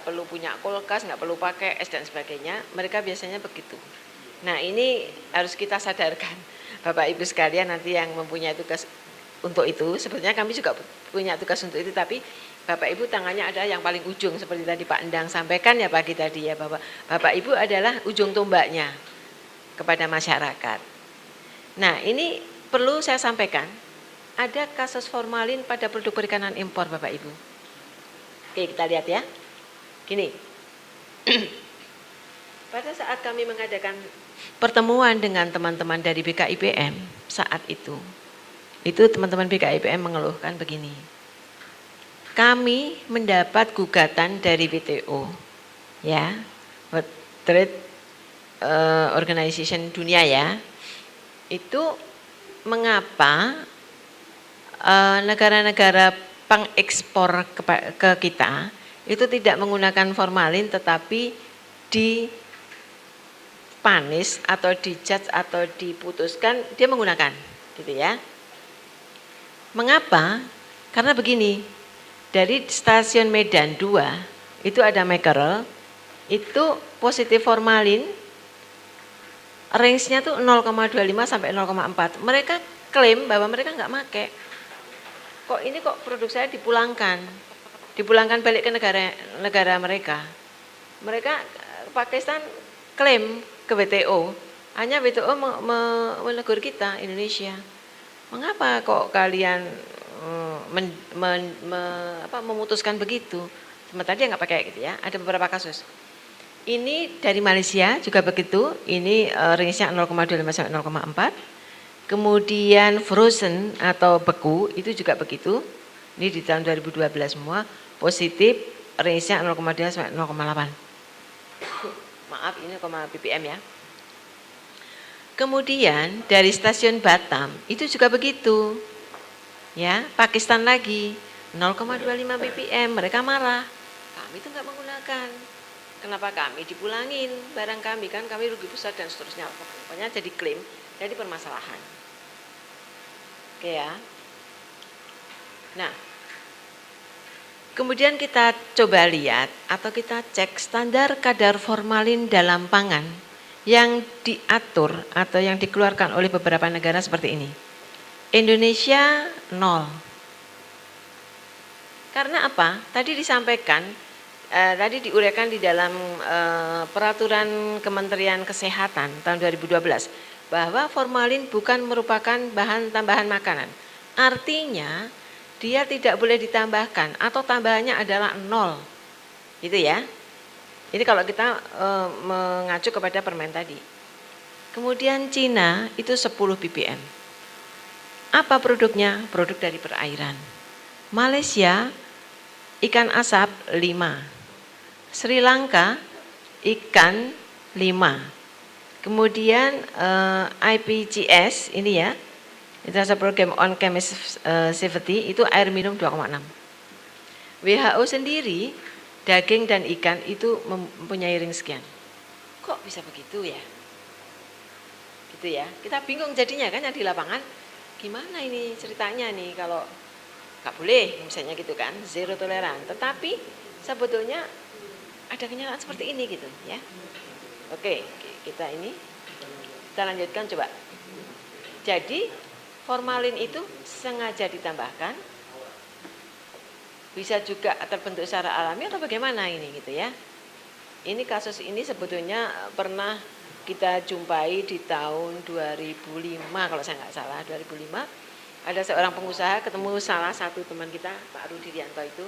perlu punya kulkas, nggak perlu pakai es dan sebagainya. Mereka biasanya begitu. Nah ini harus kita sadarkan, Bapak Ibu sekalian nanti yang mempunyai tugas untuk itu. Sebenarnya kami juga punya tugas untuk itu, tapi Bapak Ibu tangannya ada yang paling ujung seperti tadi Pak Endang sampaikan ya pagi tadi ya, Bapak Ibu adalah ujung tombaknya kepada masyarakat. Nah ini perlu saya sampaikan, ada kasus formalin pada produk perikanan impor Bapak Ibu. Oke kita lihat ya, gini. Pada saat kami mengadakan pertemuan dengan teman-teman dari BKIPM saat itu teman-teman BKIPM mengeluhkan begini. Kami mendapat gugatan dari WTO, ya, World Trade Organization dunia ya. Itu mengapa negara-negara pengekspor ke kita itu tidak menggunakan formalin tetapi dipanis atau dijudge atau diputuskan dia menggunakan gitu ya. Mengapa? Karena begini, dari stasiun Medan 2 itu ada Mackerel, itu positif formalin range-nya tuh 0,25 sampai 0,4. Mereka klaim bahwa mereka nggak pakai. Kok ini kok produk saya dipulangkan balik ke negara mereka. Mereka Pakistan klaim ke WTO, hanya WTO menegur kita Indonesia. Mengapa kok kalian memutuskan begitu? Sementara dia nggak pakai gitu ya. Ada beberapa kasus. Ini dari Malaysia juga begitu, ini range-nya 0,25 sampai 0,4. Kemudian frozen atau beku itu juga begitu. Ini di tahun 2012 semua, positif range-nya 0,2 sampai 0,8. Maaf ini ppm ya. Kemudian dari stasiun Batam itu juga begitu. Ya, Pakistan lagi 0,25 ppm, mereka marah. Kami itu enggak menggunakan. Kenapa kami dipulangin barang kami, kan kami rugi besar dan seterusnya. Pokoknya jadi klaim, jadi permasalahan. Oke ya. Nah, kemudian kita coba lihat atau kita cek standar kadar formalin dalam pangan yang diatur atau yang dikeluarkan oleh beberapa negara seperti ini. Indonesia 0. Karena apa? Tadi disampaikan, tadi diuraikan di dalam peraturan Kementerian Kesehatan tahun 2012 bahwa formalin bukan merupakan bahan tambahan makanan. Artinya dia tidak boleh ditambahkan atau tambahannya adalah 0. Gitu ya. Ini kalau kita mengacu kepada permen tadi. Kemudian Cina itu 10 ppm. Apa produknya? Produk dari perairan. Malaysia ikan asap 5. Sri Lanka ikan 5. Kemudian IPCS ini ya, International Program on Chemistry Safety itu air minum 2,6. WHO sendiri daging dan ikan itu mempunyai ring sekian. Kok bisa begitu ya? Gitu ya. Kita bingung jadinya kan yang di lapangan. Gimana ini ceritanya nih kalau nggak boleh misalnya gitu kan, zero toleran. Tetapi sebetulnya ada kenyataan seperti ini gitu ya. Oke, kita lanjutkan coba. Jadi formalin itu sengaja ditambahkan, bisa juga terbentuk secara alami atau bagaimana ini gitu ya. Ini kasus ini sebetulnya pernah kita jumpai di tahun 2005 kalau saya nggak salah, 2005 ada seorang pengusaha ketemu salah satu teman kita Pak Rudianto itu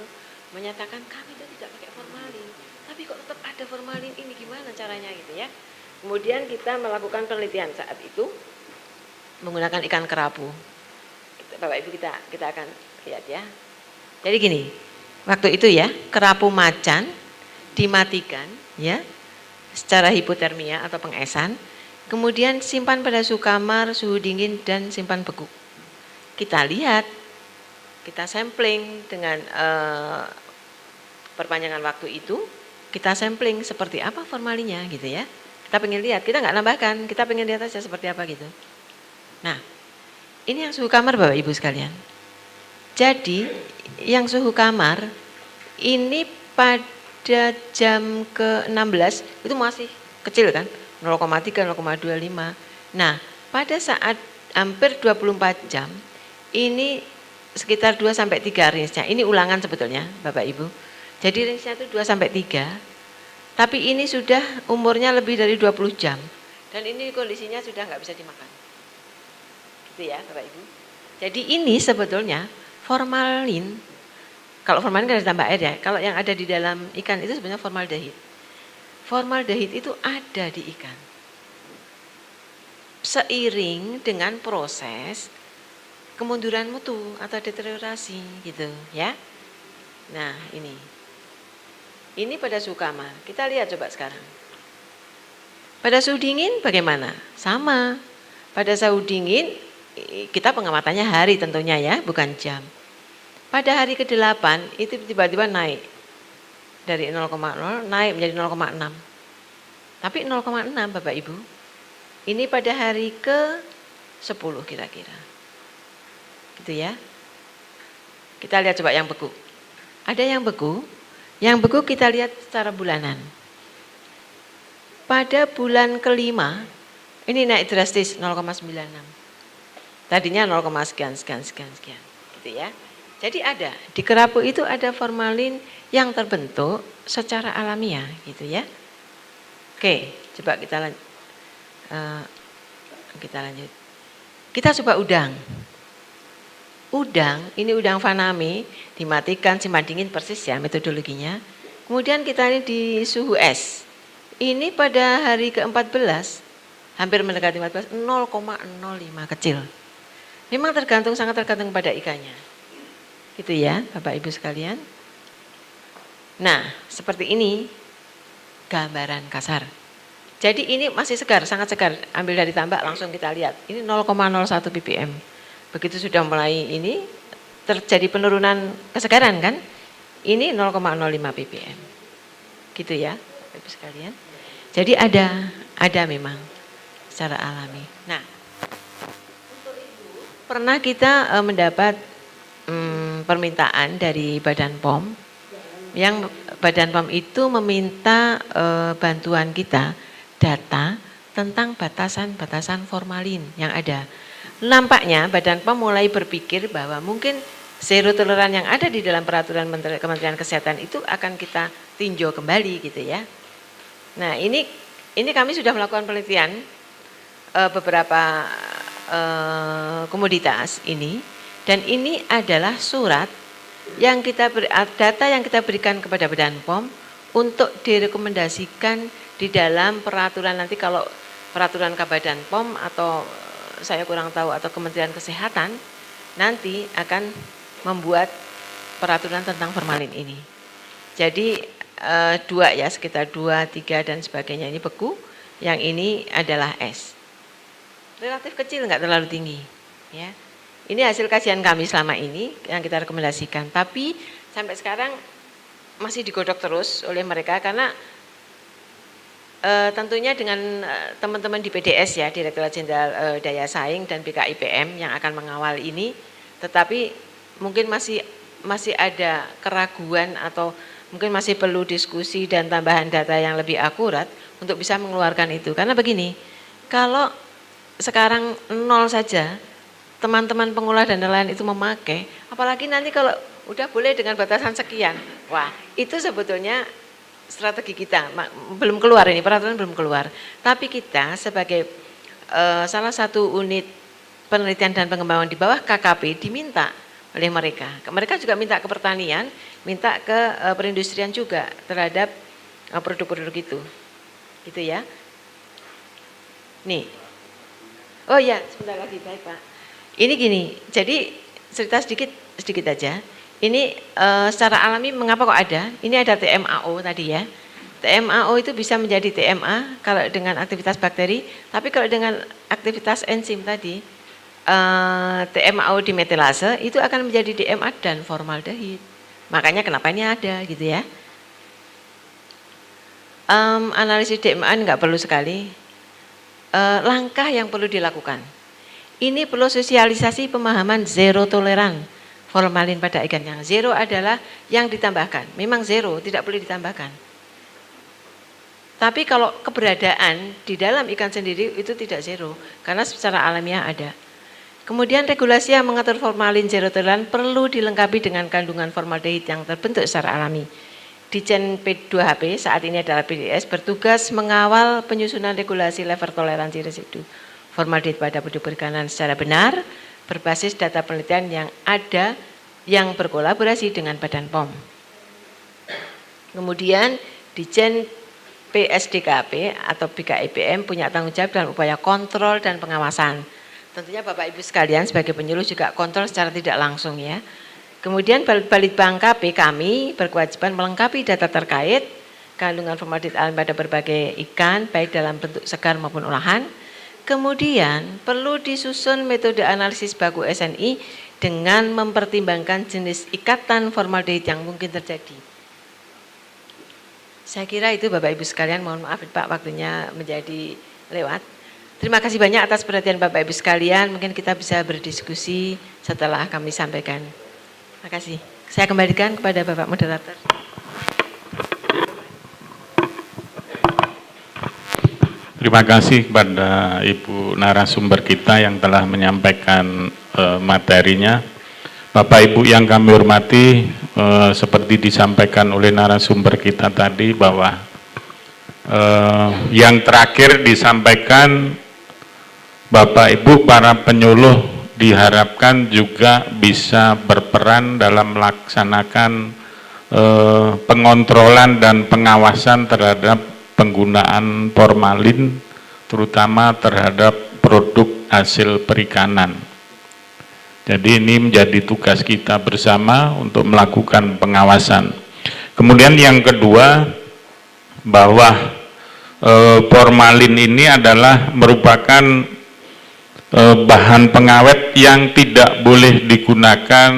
menyatakan kami itu tidak pakai formalin, tapi kok tetap ada formalin, ini gimana caranya gitu ya. Kemudian kita melakukan penelitian saat itu menggunakan ikan kerapu. Bapak Ibu kita akan lihat ya. Jadi gini, waktu itu ya kerapu macan dimatikan ya secara hipotermia atau pengesan, kemudian simpan pada suhu kamar, suhu dingin dan simpan beku. Kita lihat, kita sampling dengan perpanjangan waktu itu, kita sampling seperti apa formalinnya gitu ya. Kita pengen lihat, kita nggak nambahkan, kita pengen lihat aja seperti apa gitu. Nah, ini yang suhu kamar Bapak Ibu sekalian. Jadi yang suhu kamar ini pada jam ke-16 itu masih kecil kan, 0,3, 0,25. Nah, pada saat hampir 24 jam ini sekitar 2 sampai 3 range-nya. Ini ulangan sebetulnya Bapak Ibu. Jadi range-nya itu 2 sampai 3. Tapi ini sudah umurnya lebih dari 20 jam. Dan ini kondisinya sudah nggak bisa dimakan. Gitu ya Bapak Ibu. Jadi ini sebetulnya formalin, kalau formalin kan ditambah air ya, kalau yang ada di dalam ikan itu sebenarnya formaldehid. Formaldehid itu ada di ikan. Seiring dengan proses kemunduran mutu atau deteriorasi gitu ya. Nah ini pada suhu kamar, kita lihat coba sekarang. Pada suhu dingin bagaimana? Sama, pada suhu dingin kita pengamatannya hari tentunya ya, bukan jam. Pada hari ke-8 itu tiba-tiba naik. Dari 0,0 naik menjadi 0,6. Tapi 0,6 Bapak Ibu, ini pada hari ke-10 kira-kira. Gitu ya. Kita lihat coba yang beku. Ada yang beku kita lihat secara bulanan. Pada bulan ke-5, ini naik drastis 0,96. Tadinya 0, sekian. Gitu ya. Jadi ada, di kerapu itu ada formalin yang terbentuk secara alamiah gitu ya. Oke, coba kita lanjut. Kita coba udang. Ini udang Faname, dimatikan, simpan dingin persis ya metodologinya. Kemudian kita ini di suhu es. Ini pada hari ke-14, hampir mendekati 14, 0,05 kecil. Memang sangat tergantung pada ikannya. Gitu ya Bapak Ibu sekalian. Nah seperti ini gambaran kasar. Jadi ini masih segar, sangat segar. Ambil dari tambak langsung kita lihat. Ini 0,01 ppm. Begitu sudah mulai ini terjadi penurunan kesegaran kan. Ini 0,05 ppm. Gitu ya Bapak Ibu sekalian. Jadi ada memang secara alami. Nah pernah kita mendapat permintaan dari Badan POM, yang Badan POM itu meminta bantuan kita data tentang batasan-batasan formalin yang ada. Nampaknya Badan POM mulai berpikir bahwa mungkin zero toleran yang ada di dalam peraturan Kementerian Kesehatan itu akan kita tinjau kembali gitu ya. Nah ini kami sudah melakukan penelitian beberapa komoditas ini, dan ini adalah surat yang data yang kita berikan kepada Badan POM untuk direkomendasikan di dalam peraturan nanti, kalau peraturan Kabadan POM atau saya kurang tahu atau Kementerian Kesehatan nanti akan membuat peraturan tentang formalin ini. Jadi 2 ya, sekitar 2, 3 dan sebagainya ini beku, yang ini adalah es. Relatif kecil, nggak terlalu tinggi. Ya, ini hasil kajian kami selama ini yang kita rekomendasikan. Tapi sampai sekarang masih digodok terus oleh mereka karena tentunya dengan teman-teman di PDS ya, Direktorat Jenderal Daya Saing dan BKIPM yang akan mengawal ini, tetapi mungkin masih ada keraguan atau mungkin masih perlu diskusi dan tambahan data yang lebih akurat untuk bisa mengeluarkan itu. Karena begini, kalau sekarang 0 saja teman-teman pengolah dan nelayan itu memakai, apalagi nanti kalau udah boleh dengan batasan sekian, wah itu sebetulnya strategi kita belum keluar, ini peraturan belum keluar, tapi kita sebagai salah satu unit penelitian dan pengembangan di bawah KKP diminta oleh mereka juga minta ke pertanian, minta ke perindustrian juga terhadap produk-produk itu, gitu ya. Nih, oh ya sebentar lagi, baik Pak. Ini gini, jadi cerita sedikit aja. Ini secara alami mengapa kok ada? Ini ada TMAO tadi ya. TMAO itu bisa menjadi TMA kalau dengan aktivitas bakteri, tapi kalau dengan aktivitas enzim tadi, TMAO dimetilase itu akan menjadi DMA dan formaldehid. Makanya kenapa ini ada gitu ya. Analisis DMA nggak perlu sekali. Langkah yang perlu dilakukan. Ini perlu sosialisasi pemahaman zero toleran formalin pada ikan. Yang zero adalah yang ditambahkan. Memang zero, tidak boleh ditambahkan. Tapi kalau keberadaan di dalam ikan sendiri itu tidak zero, karena secara alamiah ada. Kemudian regulasi yang mengatur formalin zero toleran perlu dilengkapi dengan kandungan formaldehid yang terbentuk secara alami. Ditjen P2HP saat ini adalah PDS bertugas mengawal penyusunan regulasi level toleransi residu formaldehid pada produk perikanan secara benar berbasis data penelitian yang ada yang berkolaborasi dengan Badan POM. Kemudian Ditjen PSDKP atau BKIPM punya tanggung jawab dalam upaya kontrol dan pengawasan. Tentunya Bapak Ibu sekalian sebagai penyuluh juga kontrol secara tidak langsung ya. Kemudian Balitbang KP kami berkewajiban melengkapi data terkait kandungan formaldehid alami pada berbagai ikan baik dalam bentuk segar maupun olahan. Kemudian perlu disusun metode analisis baku SNI dengan mempertimbangkan jenis ikatan formaldehid yang mungkin terjadi. Saya kira itu Bapak Ibu sekalian, mohon maaf Pak waktunya menjadi lewat. Terima kasih banyak atas perhatian Bapak Ibu sekalian, mungkin kita bisa berdiskusi setelah kami sampaikan. Terima kasih. Saya kembalikan kepada Bapak Moderator. Terima kasih kepada Ibu narasumber kita yang telah menyampaikan materinya. Bapak Ibu yang kami hormati, seperti disampaikan oleh narasumber kita tadi bahwa yang terakhir disampaikan Bapak Ibu para penyuluh diharapkan juga bisa berperan dalam melaksanakan pengontrolan dan pengawasan terhadap penggunaan formalin terutama terhadap produk hasil perikanan. Jadi ini menjadi tugas kita bersama untuk melakukan pengawasan. Kemudian yang kedua, bahwa formalin ini adalah merupakan bahan pengawet yang tidak boleh digunakan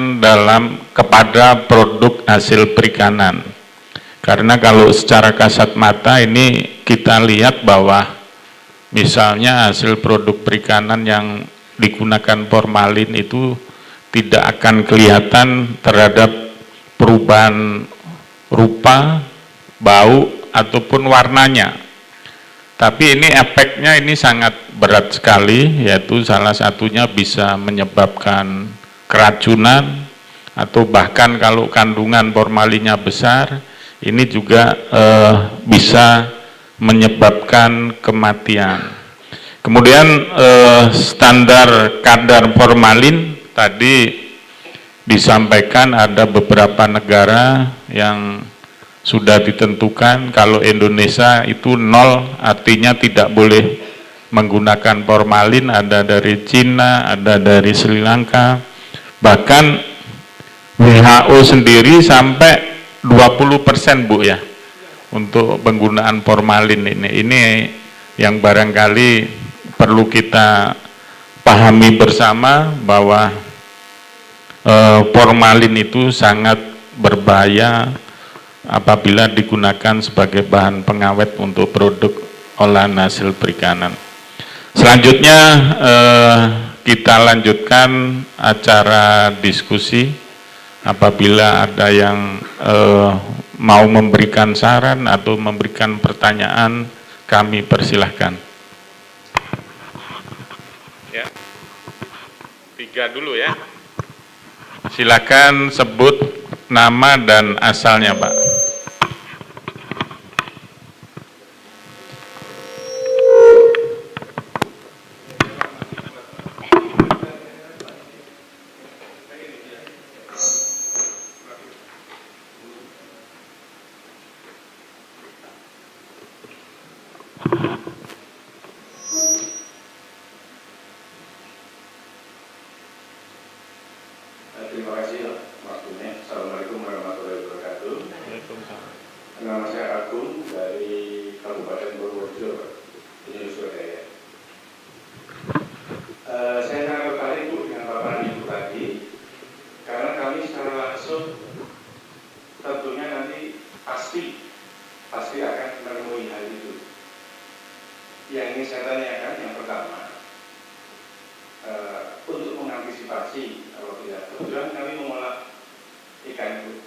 kepada produk hasil perikanan. Karena kalau secara kasat mata ini kita lihat bahwa misalnya hasil produk perikanan yang digunakan formalin itu tidak akan kelihatan terhadap perubahan rupa, bau, ataupun warnanya. Tapi ini efeknya ini sangat berat sekali, yaitu salah satunya bisa menyebabkan keracunan atau bahkan kalau kandungan formalinnya besar, ini juga bisa menyebabkan kematian. Kemudian standar kadar formalin tadi disampaikan ada beberapa negara yang sudah ditentukan kalau Indonesia itu nol, artinya tidak boleh menggunakan formalin, ada dari Cina, ada dari Sri Lanka, bahkan WHO sendiri sampai 20% Bu ya untuk penggunaan formalin ini yang barangkali perlu kita pahami bersama bahwa formalin itu sangat berbahaya apabila digunakan sebagai bahan pengawet untuk produk olahan hasil perikanan. Selanjutnya kita lanjutkan acara diskusi. Apabila ada yang mau memberikan saran atau memberikan pertanyaan, kami persilahkan. Ya, 3 dulu ya. Silakan sebut nama dan asalnya, Pak. Terima kasih waktunya. Assalamualaikum warahmatullahi wabarakatuh. Nama saya Agung dari Kabupaten Purworejo, Indonesia Raya. Saya sangat tertarik Bu dengan paparan Ibu tadi, karena kami secara langsung tentunya nanti pasti akan menemui hal itu. Yang ingin saya tanyakan yang pertama, untuk mengantisipasi apabila kebetulan kami mengolah ikan itu,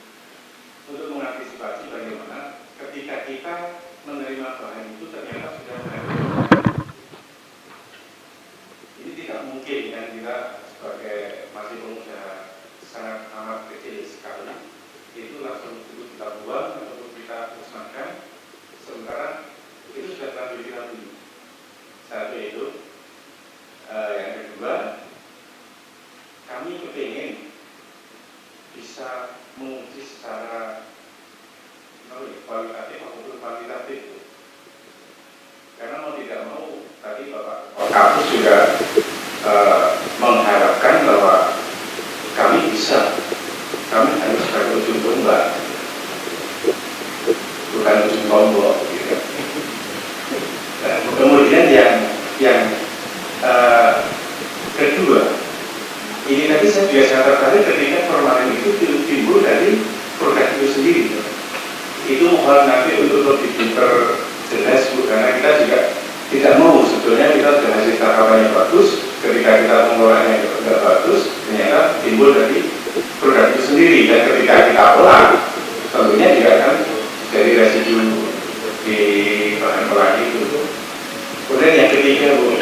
untuk mengantisipasi bagaimana ketika kita menerima bahan itu ternyata sudah mengandung. Ini tidak mungkin yang kita sebagai masih pengusaha sangat amat kecil sekali itu langsung kita buang atau kita musnahkan, sementara itu sudah terlanjur kita beli. Satu itu. Yang kedua, kami kepingin bisa menguji secara kualitatif maupun kuantitatif. Karena mau tidak mau, tadi Bapak Kapus juga mengharapkan bahwa kami harus sebagai ujung tombak, bukan ujung tombol. Gitu. Nah, kemudian yang kedua, ini tadi saya juga sangat tertarik ketika formalin itu timbul dari produk itu sendiri. Itu mohon nanti untuk lebih diperjelas Bu, karena kita juga tidak mau sebetulnya kita sudah hasil tangkapan yang bagus, ketika kita pengolahannya tidak bagus, ternyata timbul dari produk itu sendiri, dan ketika kita olah, tentunya juga akan dari residu di bahan olahan itu. Kemudian yang ketiga Bu,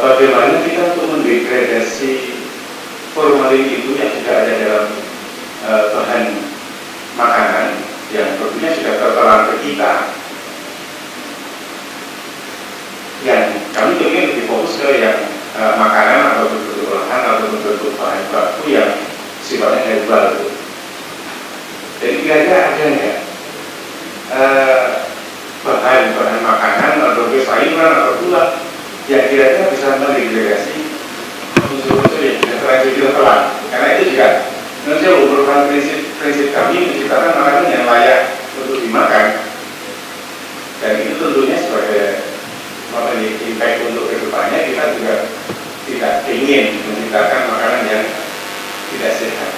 bagaimana kita untuk mendegradasi formalin itu yang sudah ada dalam bahan makanan yang tentunya sudah tertelan ke kita, yang kami ingin lebih fokus ke yang makanan atau bentuk olahan atau bentuk bahan baku yang sifatnya herbal. Jadi kira-kira ada nggak bahan makanan atau sayuran atau buah yang kira-kira bisa mendegradasi unsur-unsur yang tidak terlanjur kita telan, karena itu juga menurut saya merupakan prinsip kami menciptakan makanan yang layak untuk dimakan, dan itu tentunya sebagai impact untuk kedepannya kita juga tidak ingin menciptakan makanan yang tidak sehat.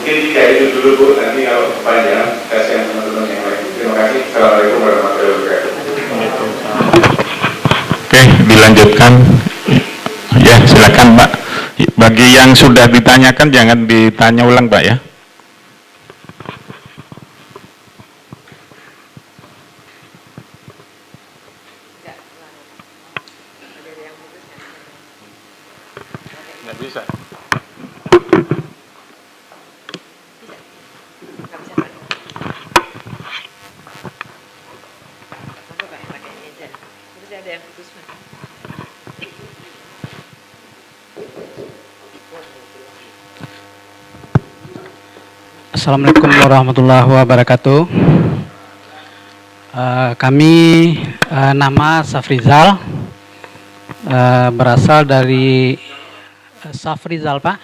Mungkin 3 itu dulu Bu, nanti kalau kepanjangan kasih teman-teman yang lain. Terima kasih. Assalamualaikum warahmatullahi wabarakatuh. Oke, dilanjutkan. Ya, silakan Pak. Bagi yang sudah ditanyakan jangan ditanya ulang Pak ya. Nggak bisa. Assalamualaikum warahmatullahi wabarakatuh. Kami nama Safrizal, berasal dari Safrizal Pak,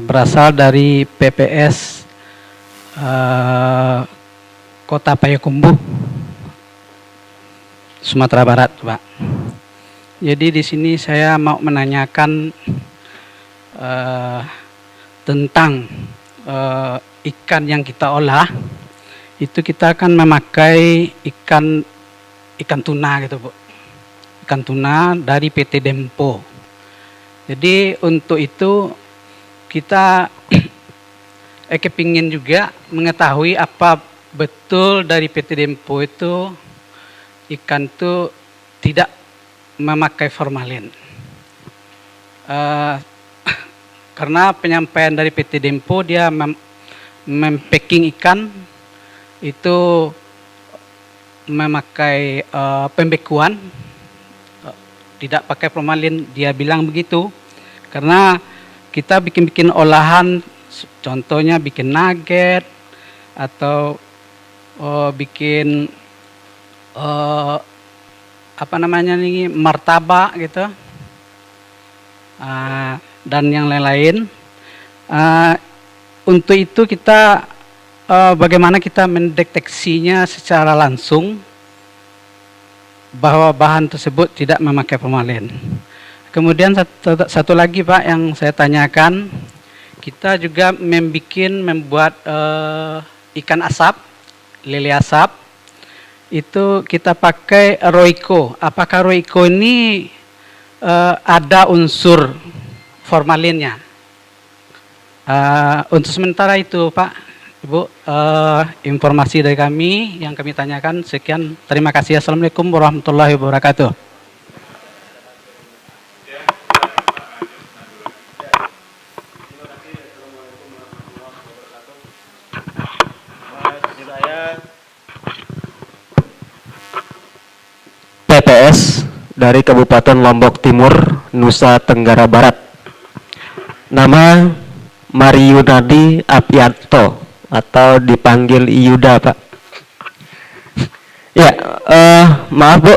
berasal dari PPS Kota Payakumbuh, Sumatera Barat Pak. Jadi di sini saya mau menanyakan tentang ikan yang kita olah. Itu kita akan memakai ikan tuna gitu Bu, ikan tuna dari PT Dempo. Jadi untuk itu kita kepingin juga mengetahui apa betul dari PT Dempo itu ikan itu tidak memakai formalin. Karena penyampaian dari PT Dempo, dia mempacking ikan itu memakai pembekuan, tidak pakai formalin. Dia bilang begitu karena kita bikin olahan, contohnya bikin nugget atau bikin apa namanya nih, martabak gitu, dan yang lain-lain. Untuk itu kita bagaimana kita mendeteksinya secara langsung bahwa bahan tersebut tidak memakai formalin. Kemudian satu lagi Pak yang saya tanyakan, kita juga membuat ikan asap, lele asap. Itu kita pakai Royco. Apakah Royco ini ada unsur formalinnya? Untuk sementara itu Pak, Ibu, informasi dari kami yang kami tanyakan. Sekian, terima kasih. Assalamualaikum warahmatullahi wabarakatuh. PPS dari Kabupaten Lombok Timur, Nusa Tenggara Barat. Nama Mariunadi Apianto atau dipanggil Yuda Pak. Ya, maaf Bu,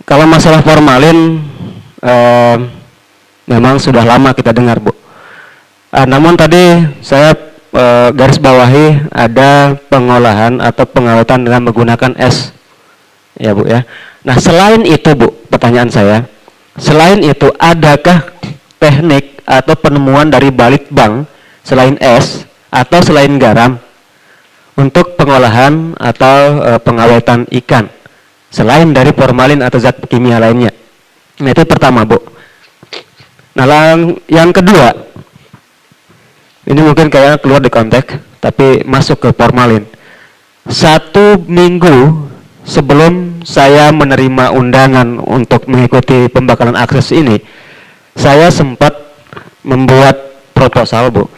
kalau masalah formalin memang sudah lama kita dengar Bu. Namun tadi saya garis bawahi ada pengolahan atau pengawetan dengan menggunakan es. Ya Bu ya. Nah selain itu Bu, pertanyaan saya, selain itu adakah teknik atau penemuan dari Balitbank selain es atau selain garam untuk pengolahan atau pengawetan ikan selain dari formalin atau zat kimia lainnya? Nah itu pertama Bu. Nah yang kedua, ini mungkin kayaknya keluar di konteks tapi masuk ke formalin. 1 minggu sebelum saya menerima undangan untuk mengikuti pembakaran akses ini, saya sempat membuat proposal Bu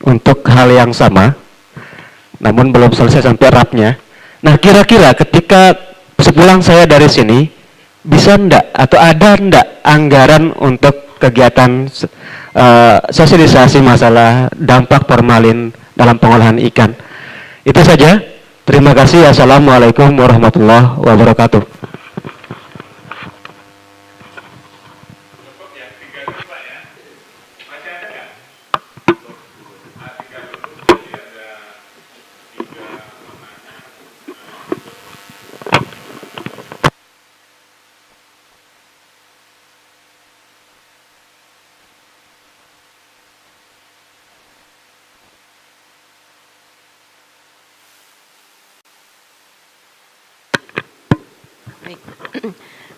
untuk hal yang sama, namun belum selesai sampai rapnya. Nah kira-kira ketika sepulang saya dari sini, bisa ndak atau ada ndak anggaran untuk kegiatan sosialisasi masalah dampak formalin dalam pengolahan ikan? Itu saja. Terima kasih. Assalamualaikum warahmatullahi wabarakatuh.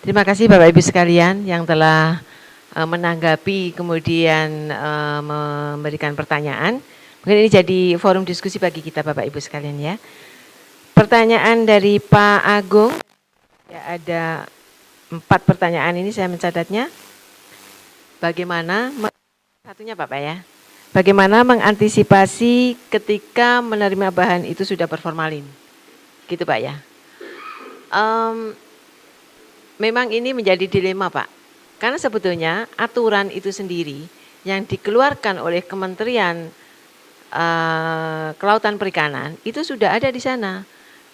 Terima kasih Bapak Ibu sekalian yang telah menanggapi kemudian memberikan pertanyaan. Mungkin ini jadi forum diskusi bagi kita Bapak Ibu sekalian ya. Pertanyaan dari Pak Agung, ya, ada 4 pertanyaan ini saya mencatatnya. Bagaimana, satunya Bapak ya, bagaimana mengantisipasi ketika menerima bahan itu sudah berformalin? Gitu Pak ya. Memang ini menjadi dilema Pak, karena sebetulnya aturan itu sendiri yang dikeluarkan oleh Kementerian Kelautan Perikanan itu sudah ada di sana,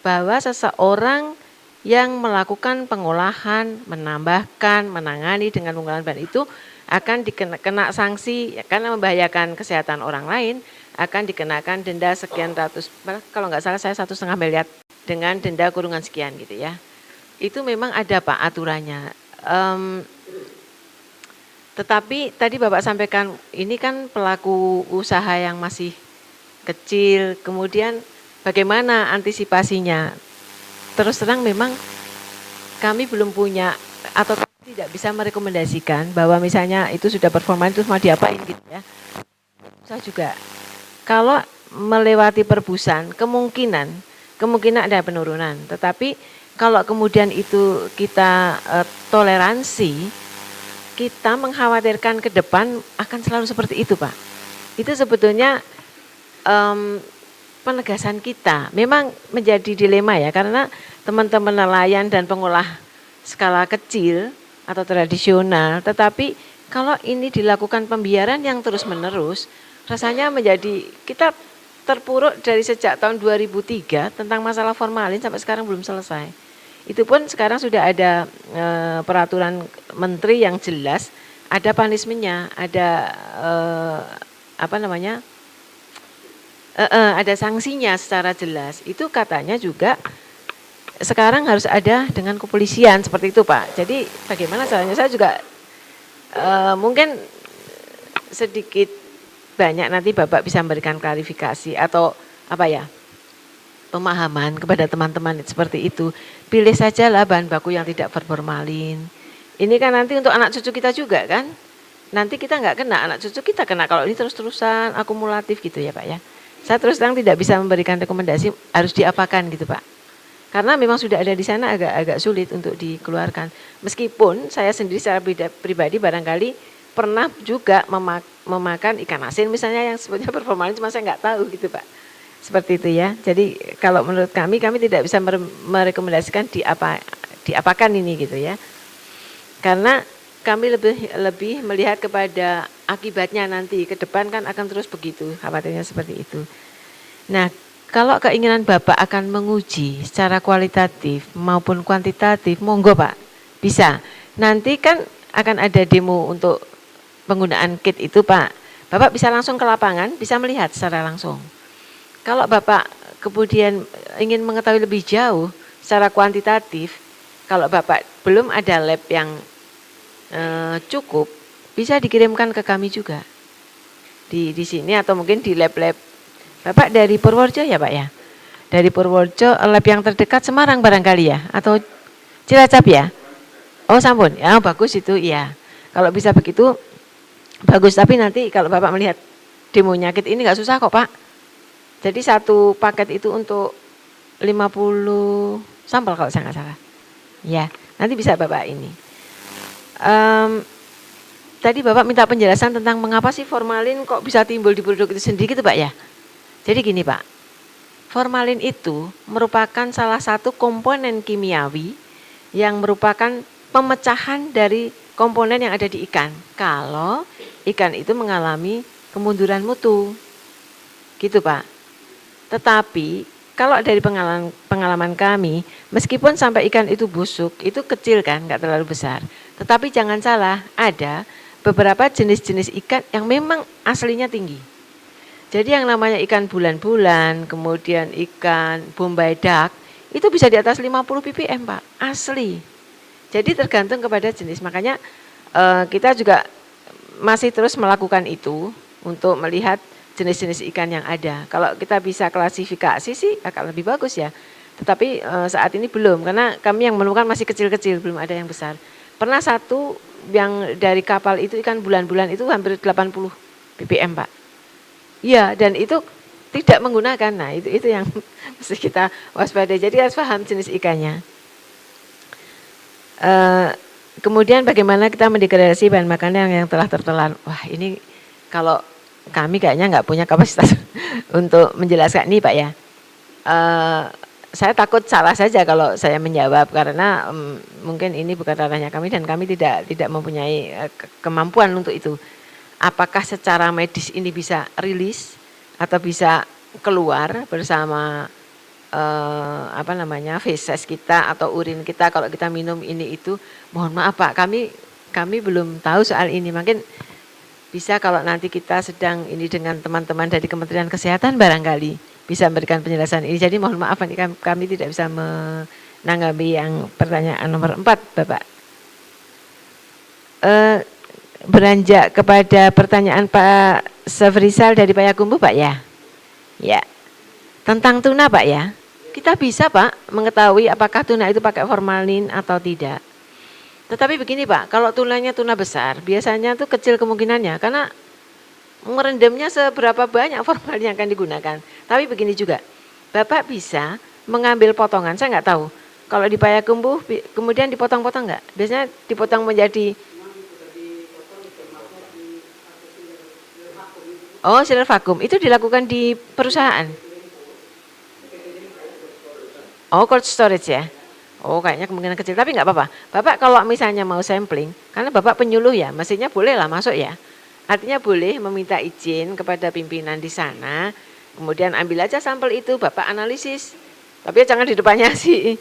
bahwa seseorang yang melakukan pengolahan, menambahkan, menangani dengan menggunakan bahan itu akan dikena sanksi karena membahayakan kesehatan orang lain, akan dikenakan denda sekian ratus, kalau nggak salah saya 1,5 miliar dengan denda kurungan sekian gitu ya. Itu memang ada Pak aturannya. Tetapi tadi Bapak sampaikan ini kan pelaku usaha yang masih kecil, kemudian bagaimana antisipasinya? Terus terang memang kami belum punya atau tidak bisa merekomendasikan bahwa misalnya itu sudah performa itu mau diapain gitu ya. Saya juga kalau melewati perbusan kemungkinan ada penurunan, tetapi kalau kemudian itu kita toleransi, kita mengkhawatirkan ke depan akan selalu seperti itu Pak. Itu sebetulnya penegasan kita memang menjadi dilema ya, karena teman-teman nelayan dan pengolah skala kecil atau tradisional, tetapi kalau ini dilakukan pembiaran yang terus-menerus, rasanya menjadi kita terpuruk dari sejak tahun 2003 tentang masalah formalin sampai sekarang belum selesai. Itu pun sekarang sudah ada peraturan menteri yang jelas, ada punishment-nya, ada ada sanksinya secara jelas. Itu katanya juga sekarang harus ada dengan kepolisian seperti itu Pak. Jadi bagaimana caranya, saya juga mungkin sedikit banyak nanti Bapak bisa memberikan klarifikasi atau pemahaman kepada teman-teman seperti itu. Pilih sajalah bahan baku yang tidak berformalin. Ini kan nanti untuk anak cucu kita juga kan. Nanti kita nggak kena, anak cucu kita kena kalau ini terus-terusan akumulatif gitu ya Pak ya. Saya terus terang tidak bisa memberikan rekomendasi harus diapakan gitu Pak. Karena memang sudah ada di sana agak sulit untuk dikeluarkan. Meskipun saya sendiri secara pribadi barangkali pernah juga memakan ikan asin misalnya yang sebetulnya berformalin, cuma saya nggak tahu gitu Pak. Seperti itu ya. Jadi kalau menurut kami tidak bisa merekomendasikan diapakan ini gitu ya. Karena kami lebih melihat kepada akibatnya nanti ke depan kan akan terus begitu, khawatirnya seperti itu. Nah, kalau keinginan Bapak akan menguji secara kualitatif maupun kuantitatif, monggo Pak, bisa. Nanti kan akan ada demo untuk penggunaan kit itu Pak. Bapak bisa langsung ke lapangan, bisa melihat secara langsung. Kalau Bapak kemudian ingin mengetahui lebih jauh secara kuantitatif, kalau Bapak belum ada lab yang cukup, bisa dikirimkan ke kami juga di sini atau mungkin di lab-lab. Bapak dari Purworejo ya Pak ya? Dari Purworejo, lab yang terdekat Semarang barangkali ya? Atau Cilacap ya? Oh sampun, ya bagus itu iya. Kalau bisa begitu, bagus. Tapi nanti kalau Bapak melihat demo nyakit ini nggak susah kok Pak. Jadi satu paket itu untuk 50 sampel kalau saya nggak salah. Ya, nanti bisa Bapak ini. Tadi Bapak minta penjelasan tentang mengapa sih formalin kok bisa timbul di produk itu sendiri gitu Pak ya. Jadi gini Pak, formalin itu merupakan salah satu komponen kimiawi yang merupakan pemecahan dari komponen yang ada di ikan. Kalau ikan itu mengalami kemunduran mutu, gitu Pak. Tetapi kalau dari pengalaman kami, meskipun sampai ikan itu busuk, itu kecil kan, nggak terlalu besar. Tetapi jangan salah, ada beberapa jenis-jenis ikan yang memang aslinya tinggi. Jadi yang namanya ikan bulan-bulan, kemudian ikan bombay duck, itu bisa di atas 50 ppm Pak, asli. Jadi tergantung kepada jenis, makanya kita juga masih terus melakukan itu untuk melihat jenis-jenis ikan yang ada. Kalau kita bisa klasifikasi sih akan lebih bagus ya. Tetapi saat ini belum, karena kami yang menemukan masih kecil-kecil, belum ada yang besar. Pernah satu yang dari kapal itu ikan bulan-bulan itu hampir 80 ppm Pak. Iya, dan itu tidak menggunakan. Nah, itu yang mesti kita waspadai. Jadi harus paham jenis ikannya. Kemudian bagaimana kita mendegradasi bahan makanan yang telah tertelan. Wah, ini kalau kami kayaknya nggak punya kapasitas untuk menjelaskan ini Pak ya. Saya takut salah saja kalau saya menjawab karena mungkin ini bukan ranahnya kami dan kami tidak mempunyai kemampuan untuk itu. apakah secara medis ini bisa rilis atau bisa keluar bersama feses kita atau urin kita kalau kita minum ini itu. Mohon maaf Pak, kami belum tahu soal ini. Mungkin bisa kalau nanti kita sedang ini dengan teman-teman dari Kementerian Kesehatan barangkali bisa memberikan penjelasan ini. Jadi mohon maaf kami tidak bisa menanggapi yang pertanyaan nomor 4 Bapak. Beranjak kepada pertanyaan Pak Sefrisal dari Payakumbuh Pak ya. Ya. Tentang tuna Pak ya. Kita bisa Pak mengetahui apakah tuna itu pakai formalin atau tidak. Tetapi begini Pak, kalau tunanya tuna besar, biasanya tuh kecil kemungkinannya karena merendamnya seberapa banyak formalin yang akan digunakan. Tapi begini juga, Bapak bisa mengambil potongan, saya nggak tahu. Kalau di Payakumbuh kemudian dipotong-potong nggak? Biasanya dipotong menjadi sealer vakum. Itu dilakukan di perusahaan. Cold storage ya. Kayaknya kemungkinan kecil, tapi nggak apa-apa. Bapak kalau misalnya mau sampling, karena Bapak penyuluh ya, mestinya boleh lah masuk ya. Artinya boleh meminta izin kepada pimpinan di sana, kemudian ambil aja sampel itu, Bapak analisis. Tapi jangan di depannya si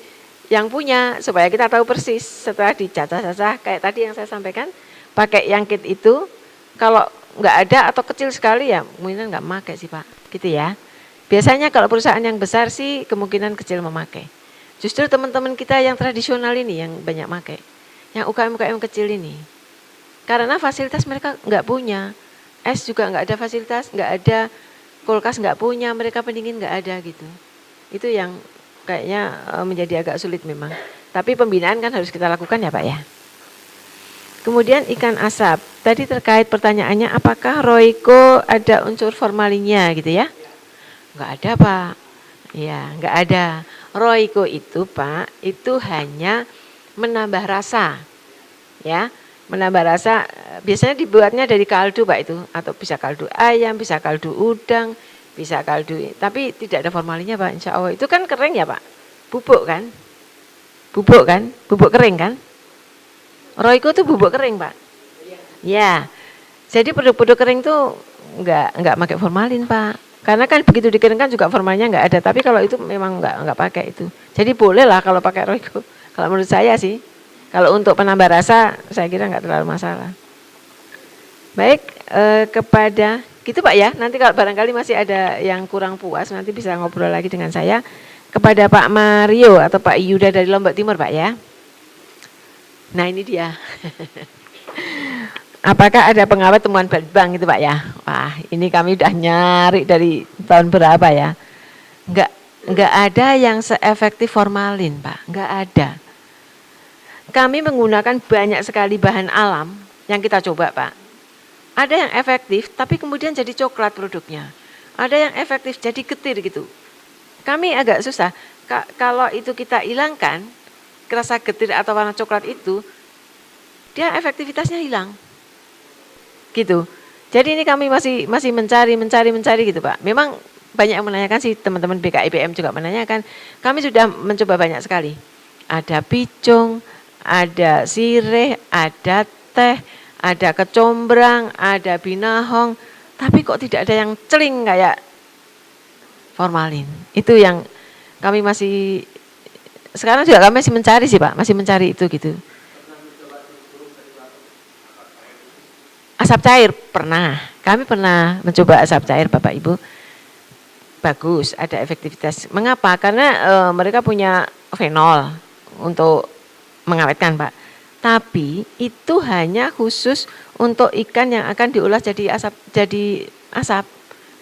yang punya, supaya kita tahu persis setelah dicacah-cacah, kayak tadi yang saya sampaikan, pakai yang kit itu, kalau nggak ada atau kecil sekali ya, kemungkinan nggak memakai sih Pak, gitu ya. Biasanya kalau perusahaan yang besar sih kemungkinan kecil memakai. Justru teman-teman kita yang tradisional ini yang banyak pakai. Yang UKM-UKM kecil ini. Karena fasilitas mereka nggak punya. Es juga nggak ada fasilitas, nggak ada kulkas nggak punya, mereka pendingin nggak ada gitu. Itu yang kayaknya menjadi agak sulit memang. Tapi pembinaan kan harus kita lakukan ya Pak ya. Kemudian ikan asap. Tadi terkait pertanyaannya apakah Royco ada unsur formalinnya gitu ya? Nggak ada Pak, ya nggak ada. Royco itu Pak, itu hanya menambah rasa, ya menambah rasa. Biasanya dibuatnya dari kaldu Pak itu, atau bisa kaldu ayam, bisa kaldu udang, bisa kaldu. Tapi tidak ada formalinnya Pak, insya Allah. Itu kan kering ya Pak, bubuk kan, bubuk kering kan. Royco itu bubuk kering Pak, ya. Jadi produk-produk kering tuh nggak pakai formalin Pak. Karena kan begitu dikeringkan juga formalnya nggak ada, tapi kalau itu memang nggak pakai itu. Jadi boleh lah kalau pakai Royco. Kalau menurut saya sih, kalau untuk penambah rasa saya kira nggak terlalu masalah. Baik, kepada gitu Pak ya. Nanti kalau barangkali masih ada yang kurang puas, nanti bisa ngobrol lagi dengan saya. Kepada Pak Mario atau Pak Yuda dari Lombok Timur Pak ya. Nah ini dia. Apakah ada pengawet temuan Balitbank itu Pak ya? Wah ini kami udah nyari dari tahun berapa ya. Enggak ada yang seefektif formalin Pak, enggak ada. Kami menggunakan banyak sekali bahan alam yang kita coba Pak. Ada yang efektif tapi kemudian jadi coklat produknya. Ada yang efektif jadi getir gitu. Kami agak susah, kalau itu kita hilangkan, rasa getir atau warna coklat itu, dia efektivitasnya hilang. Gitu. Jadi ini kami masih mencari gitu Pak. Memang banyak yang menanyakan sih, teman-teman BKIPM juga menanyakan. Kami sudah mencoba banyak sekali. Ada picung, ada sirih, ada teh, ada kecombrang, ada binahong. Tapi kok tidak ada yang celing kayak formalin. Itu yang kami masih, sekarang juga kami masih mencari sih Pak, masih mencari itu gitu. Asap cair pernah, kami pernah mencoba asap cair Bapak Ibu, bagus, ada efektivitas. Mengapa? Karena mereka punya fenol untuk mengawetkan Pak. Tapi itu hanya khusus untuk ikan yang akan diolah jadi asap.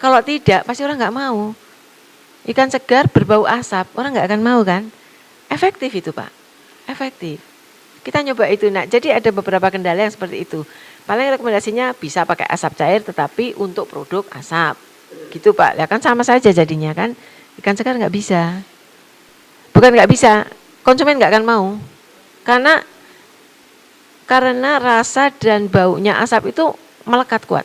Kalau tidak, pasti orang nggak mau. Ikan segar berbau asap, orang nggak akan mau kan? Efektif itu Pak, efektif. Kita nyoba itu, nah jadi ada beberapa kendala yang seperti itu. Paling rekomendasinya bisa pakai asap cair tetapi untuk produk asap. Gitu Pak, ya kan sama saja jadinya kan. Ikan segar nggak bisa. Bukan nggak bisa, konsumen nggak akan mau. Karena rasa dan baunya asap itu melekat kuat.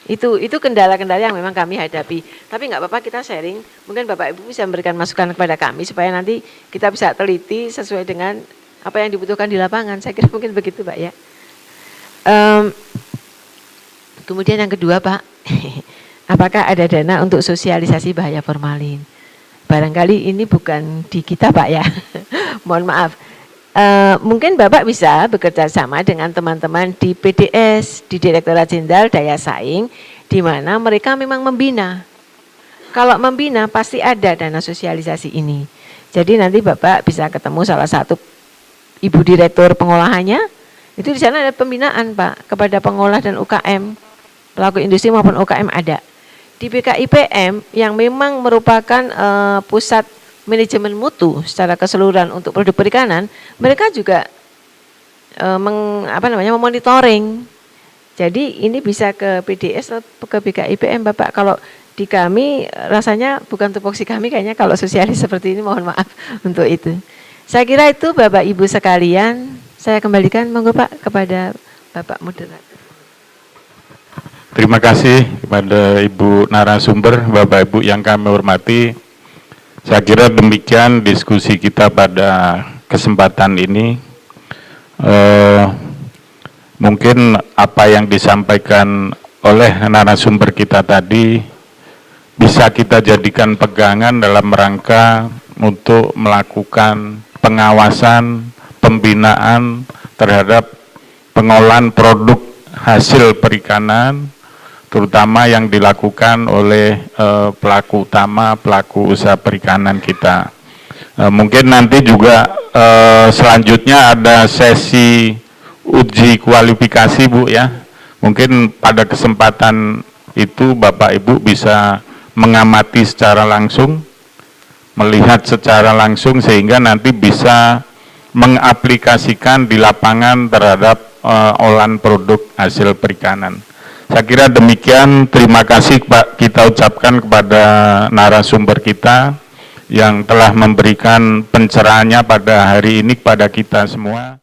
Itu kendala-kendala yang memang kami hadapi. Tapi nggak apa-apa, kita sharing. Mungkin Bapak Ibu bisa memberikan masukan kepada kami supaya nanti kita bisa teliti sesuai dengan apa yang dibutuhkan di lapangan. Saya kira mungkin begitu Pak ya. Kemudian yang kedua Pak, apakah ada dana untuk sosialisasi bahaya formalin? Barangkali ini bukan di kita Pak ya, mohon maaf. Mungkin Bapak bisa bekerja sama dengan teman-teman di PDS, di Direktorat Jenderal Daya Saing, di mana mereka memang membina. Kalau membina pasti ada dana sosialisasi ini. Jadi nanti Bapak bisa ketemu salah satu Ibu Direktur pengolahannya, itu di sana ada pembinaan Pak, kepada pengolah dan UKM, pelaku industri maupun UKM ada. Di BKIPM yang memang merupakan pusat manajemen mutu secara keseluruhan untuk produk perikanan, mereka juga memonitoring. Jadi ini bisa ke PDS atau ke BKIPM Bapak. Kalau di kami rasanya bukan tupoksi kami, kayaknya kalau sosialis seperti ini mohon maaf untuk itu. Saya kira itu Bapak Ibu sekalian, saya kembalikan monggo Pak kepada Bapak moderator. Terima kasih kepada Ibu narasumber, Bapak Ibu yang kami hormati. Saya kira demikian diskusi kita pada kesempatan ini. Mungkin apa yang disampaikan oleh narasumber kita tadi bisa kita jadikan pegangan dalam rangka untuk melakukan pengawasan, pembinaan terhadap pengolahan produk hasil perikanan, terutama yang dilakukan oleh pelaku utama, pelaku usaha perikanan kita. Mungkin nanti juga selanjutnya ada sesi uji kualifikasi Bu ya. Mungkin pada kesempatan itu Bapak Ibu bisa mengamati secara langsung, melihat secara langsung sehingga nanti bisa mengaplikasikan di lapangan terhadap olahan produk hasil perikanan. Saya kira demikian, terima kasih Pak kita ucapkan kepada narasumber kita yang telah memberikan pencerahannya pada hari ini kepada kita semua.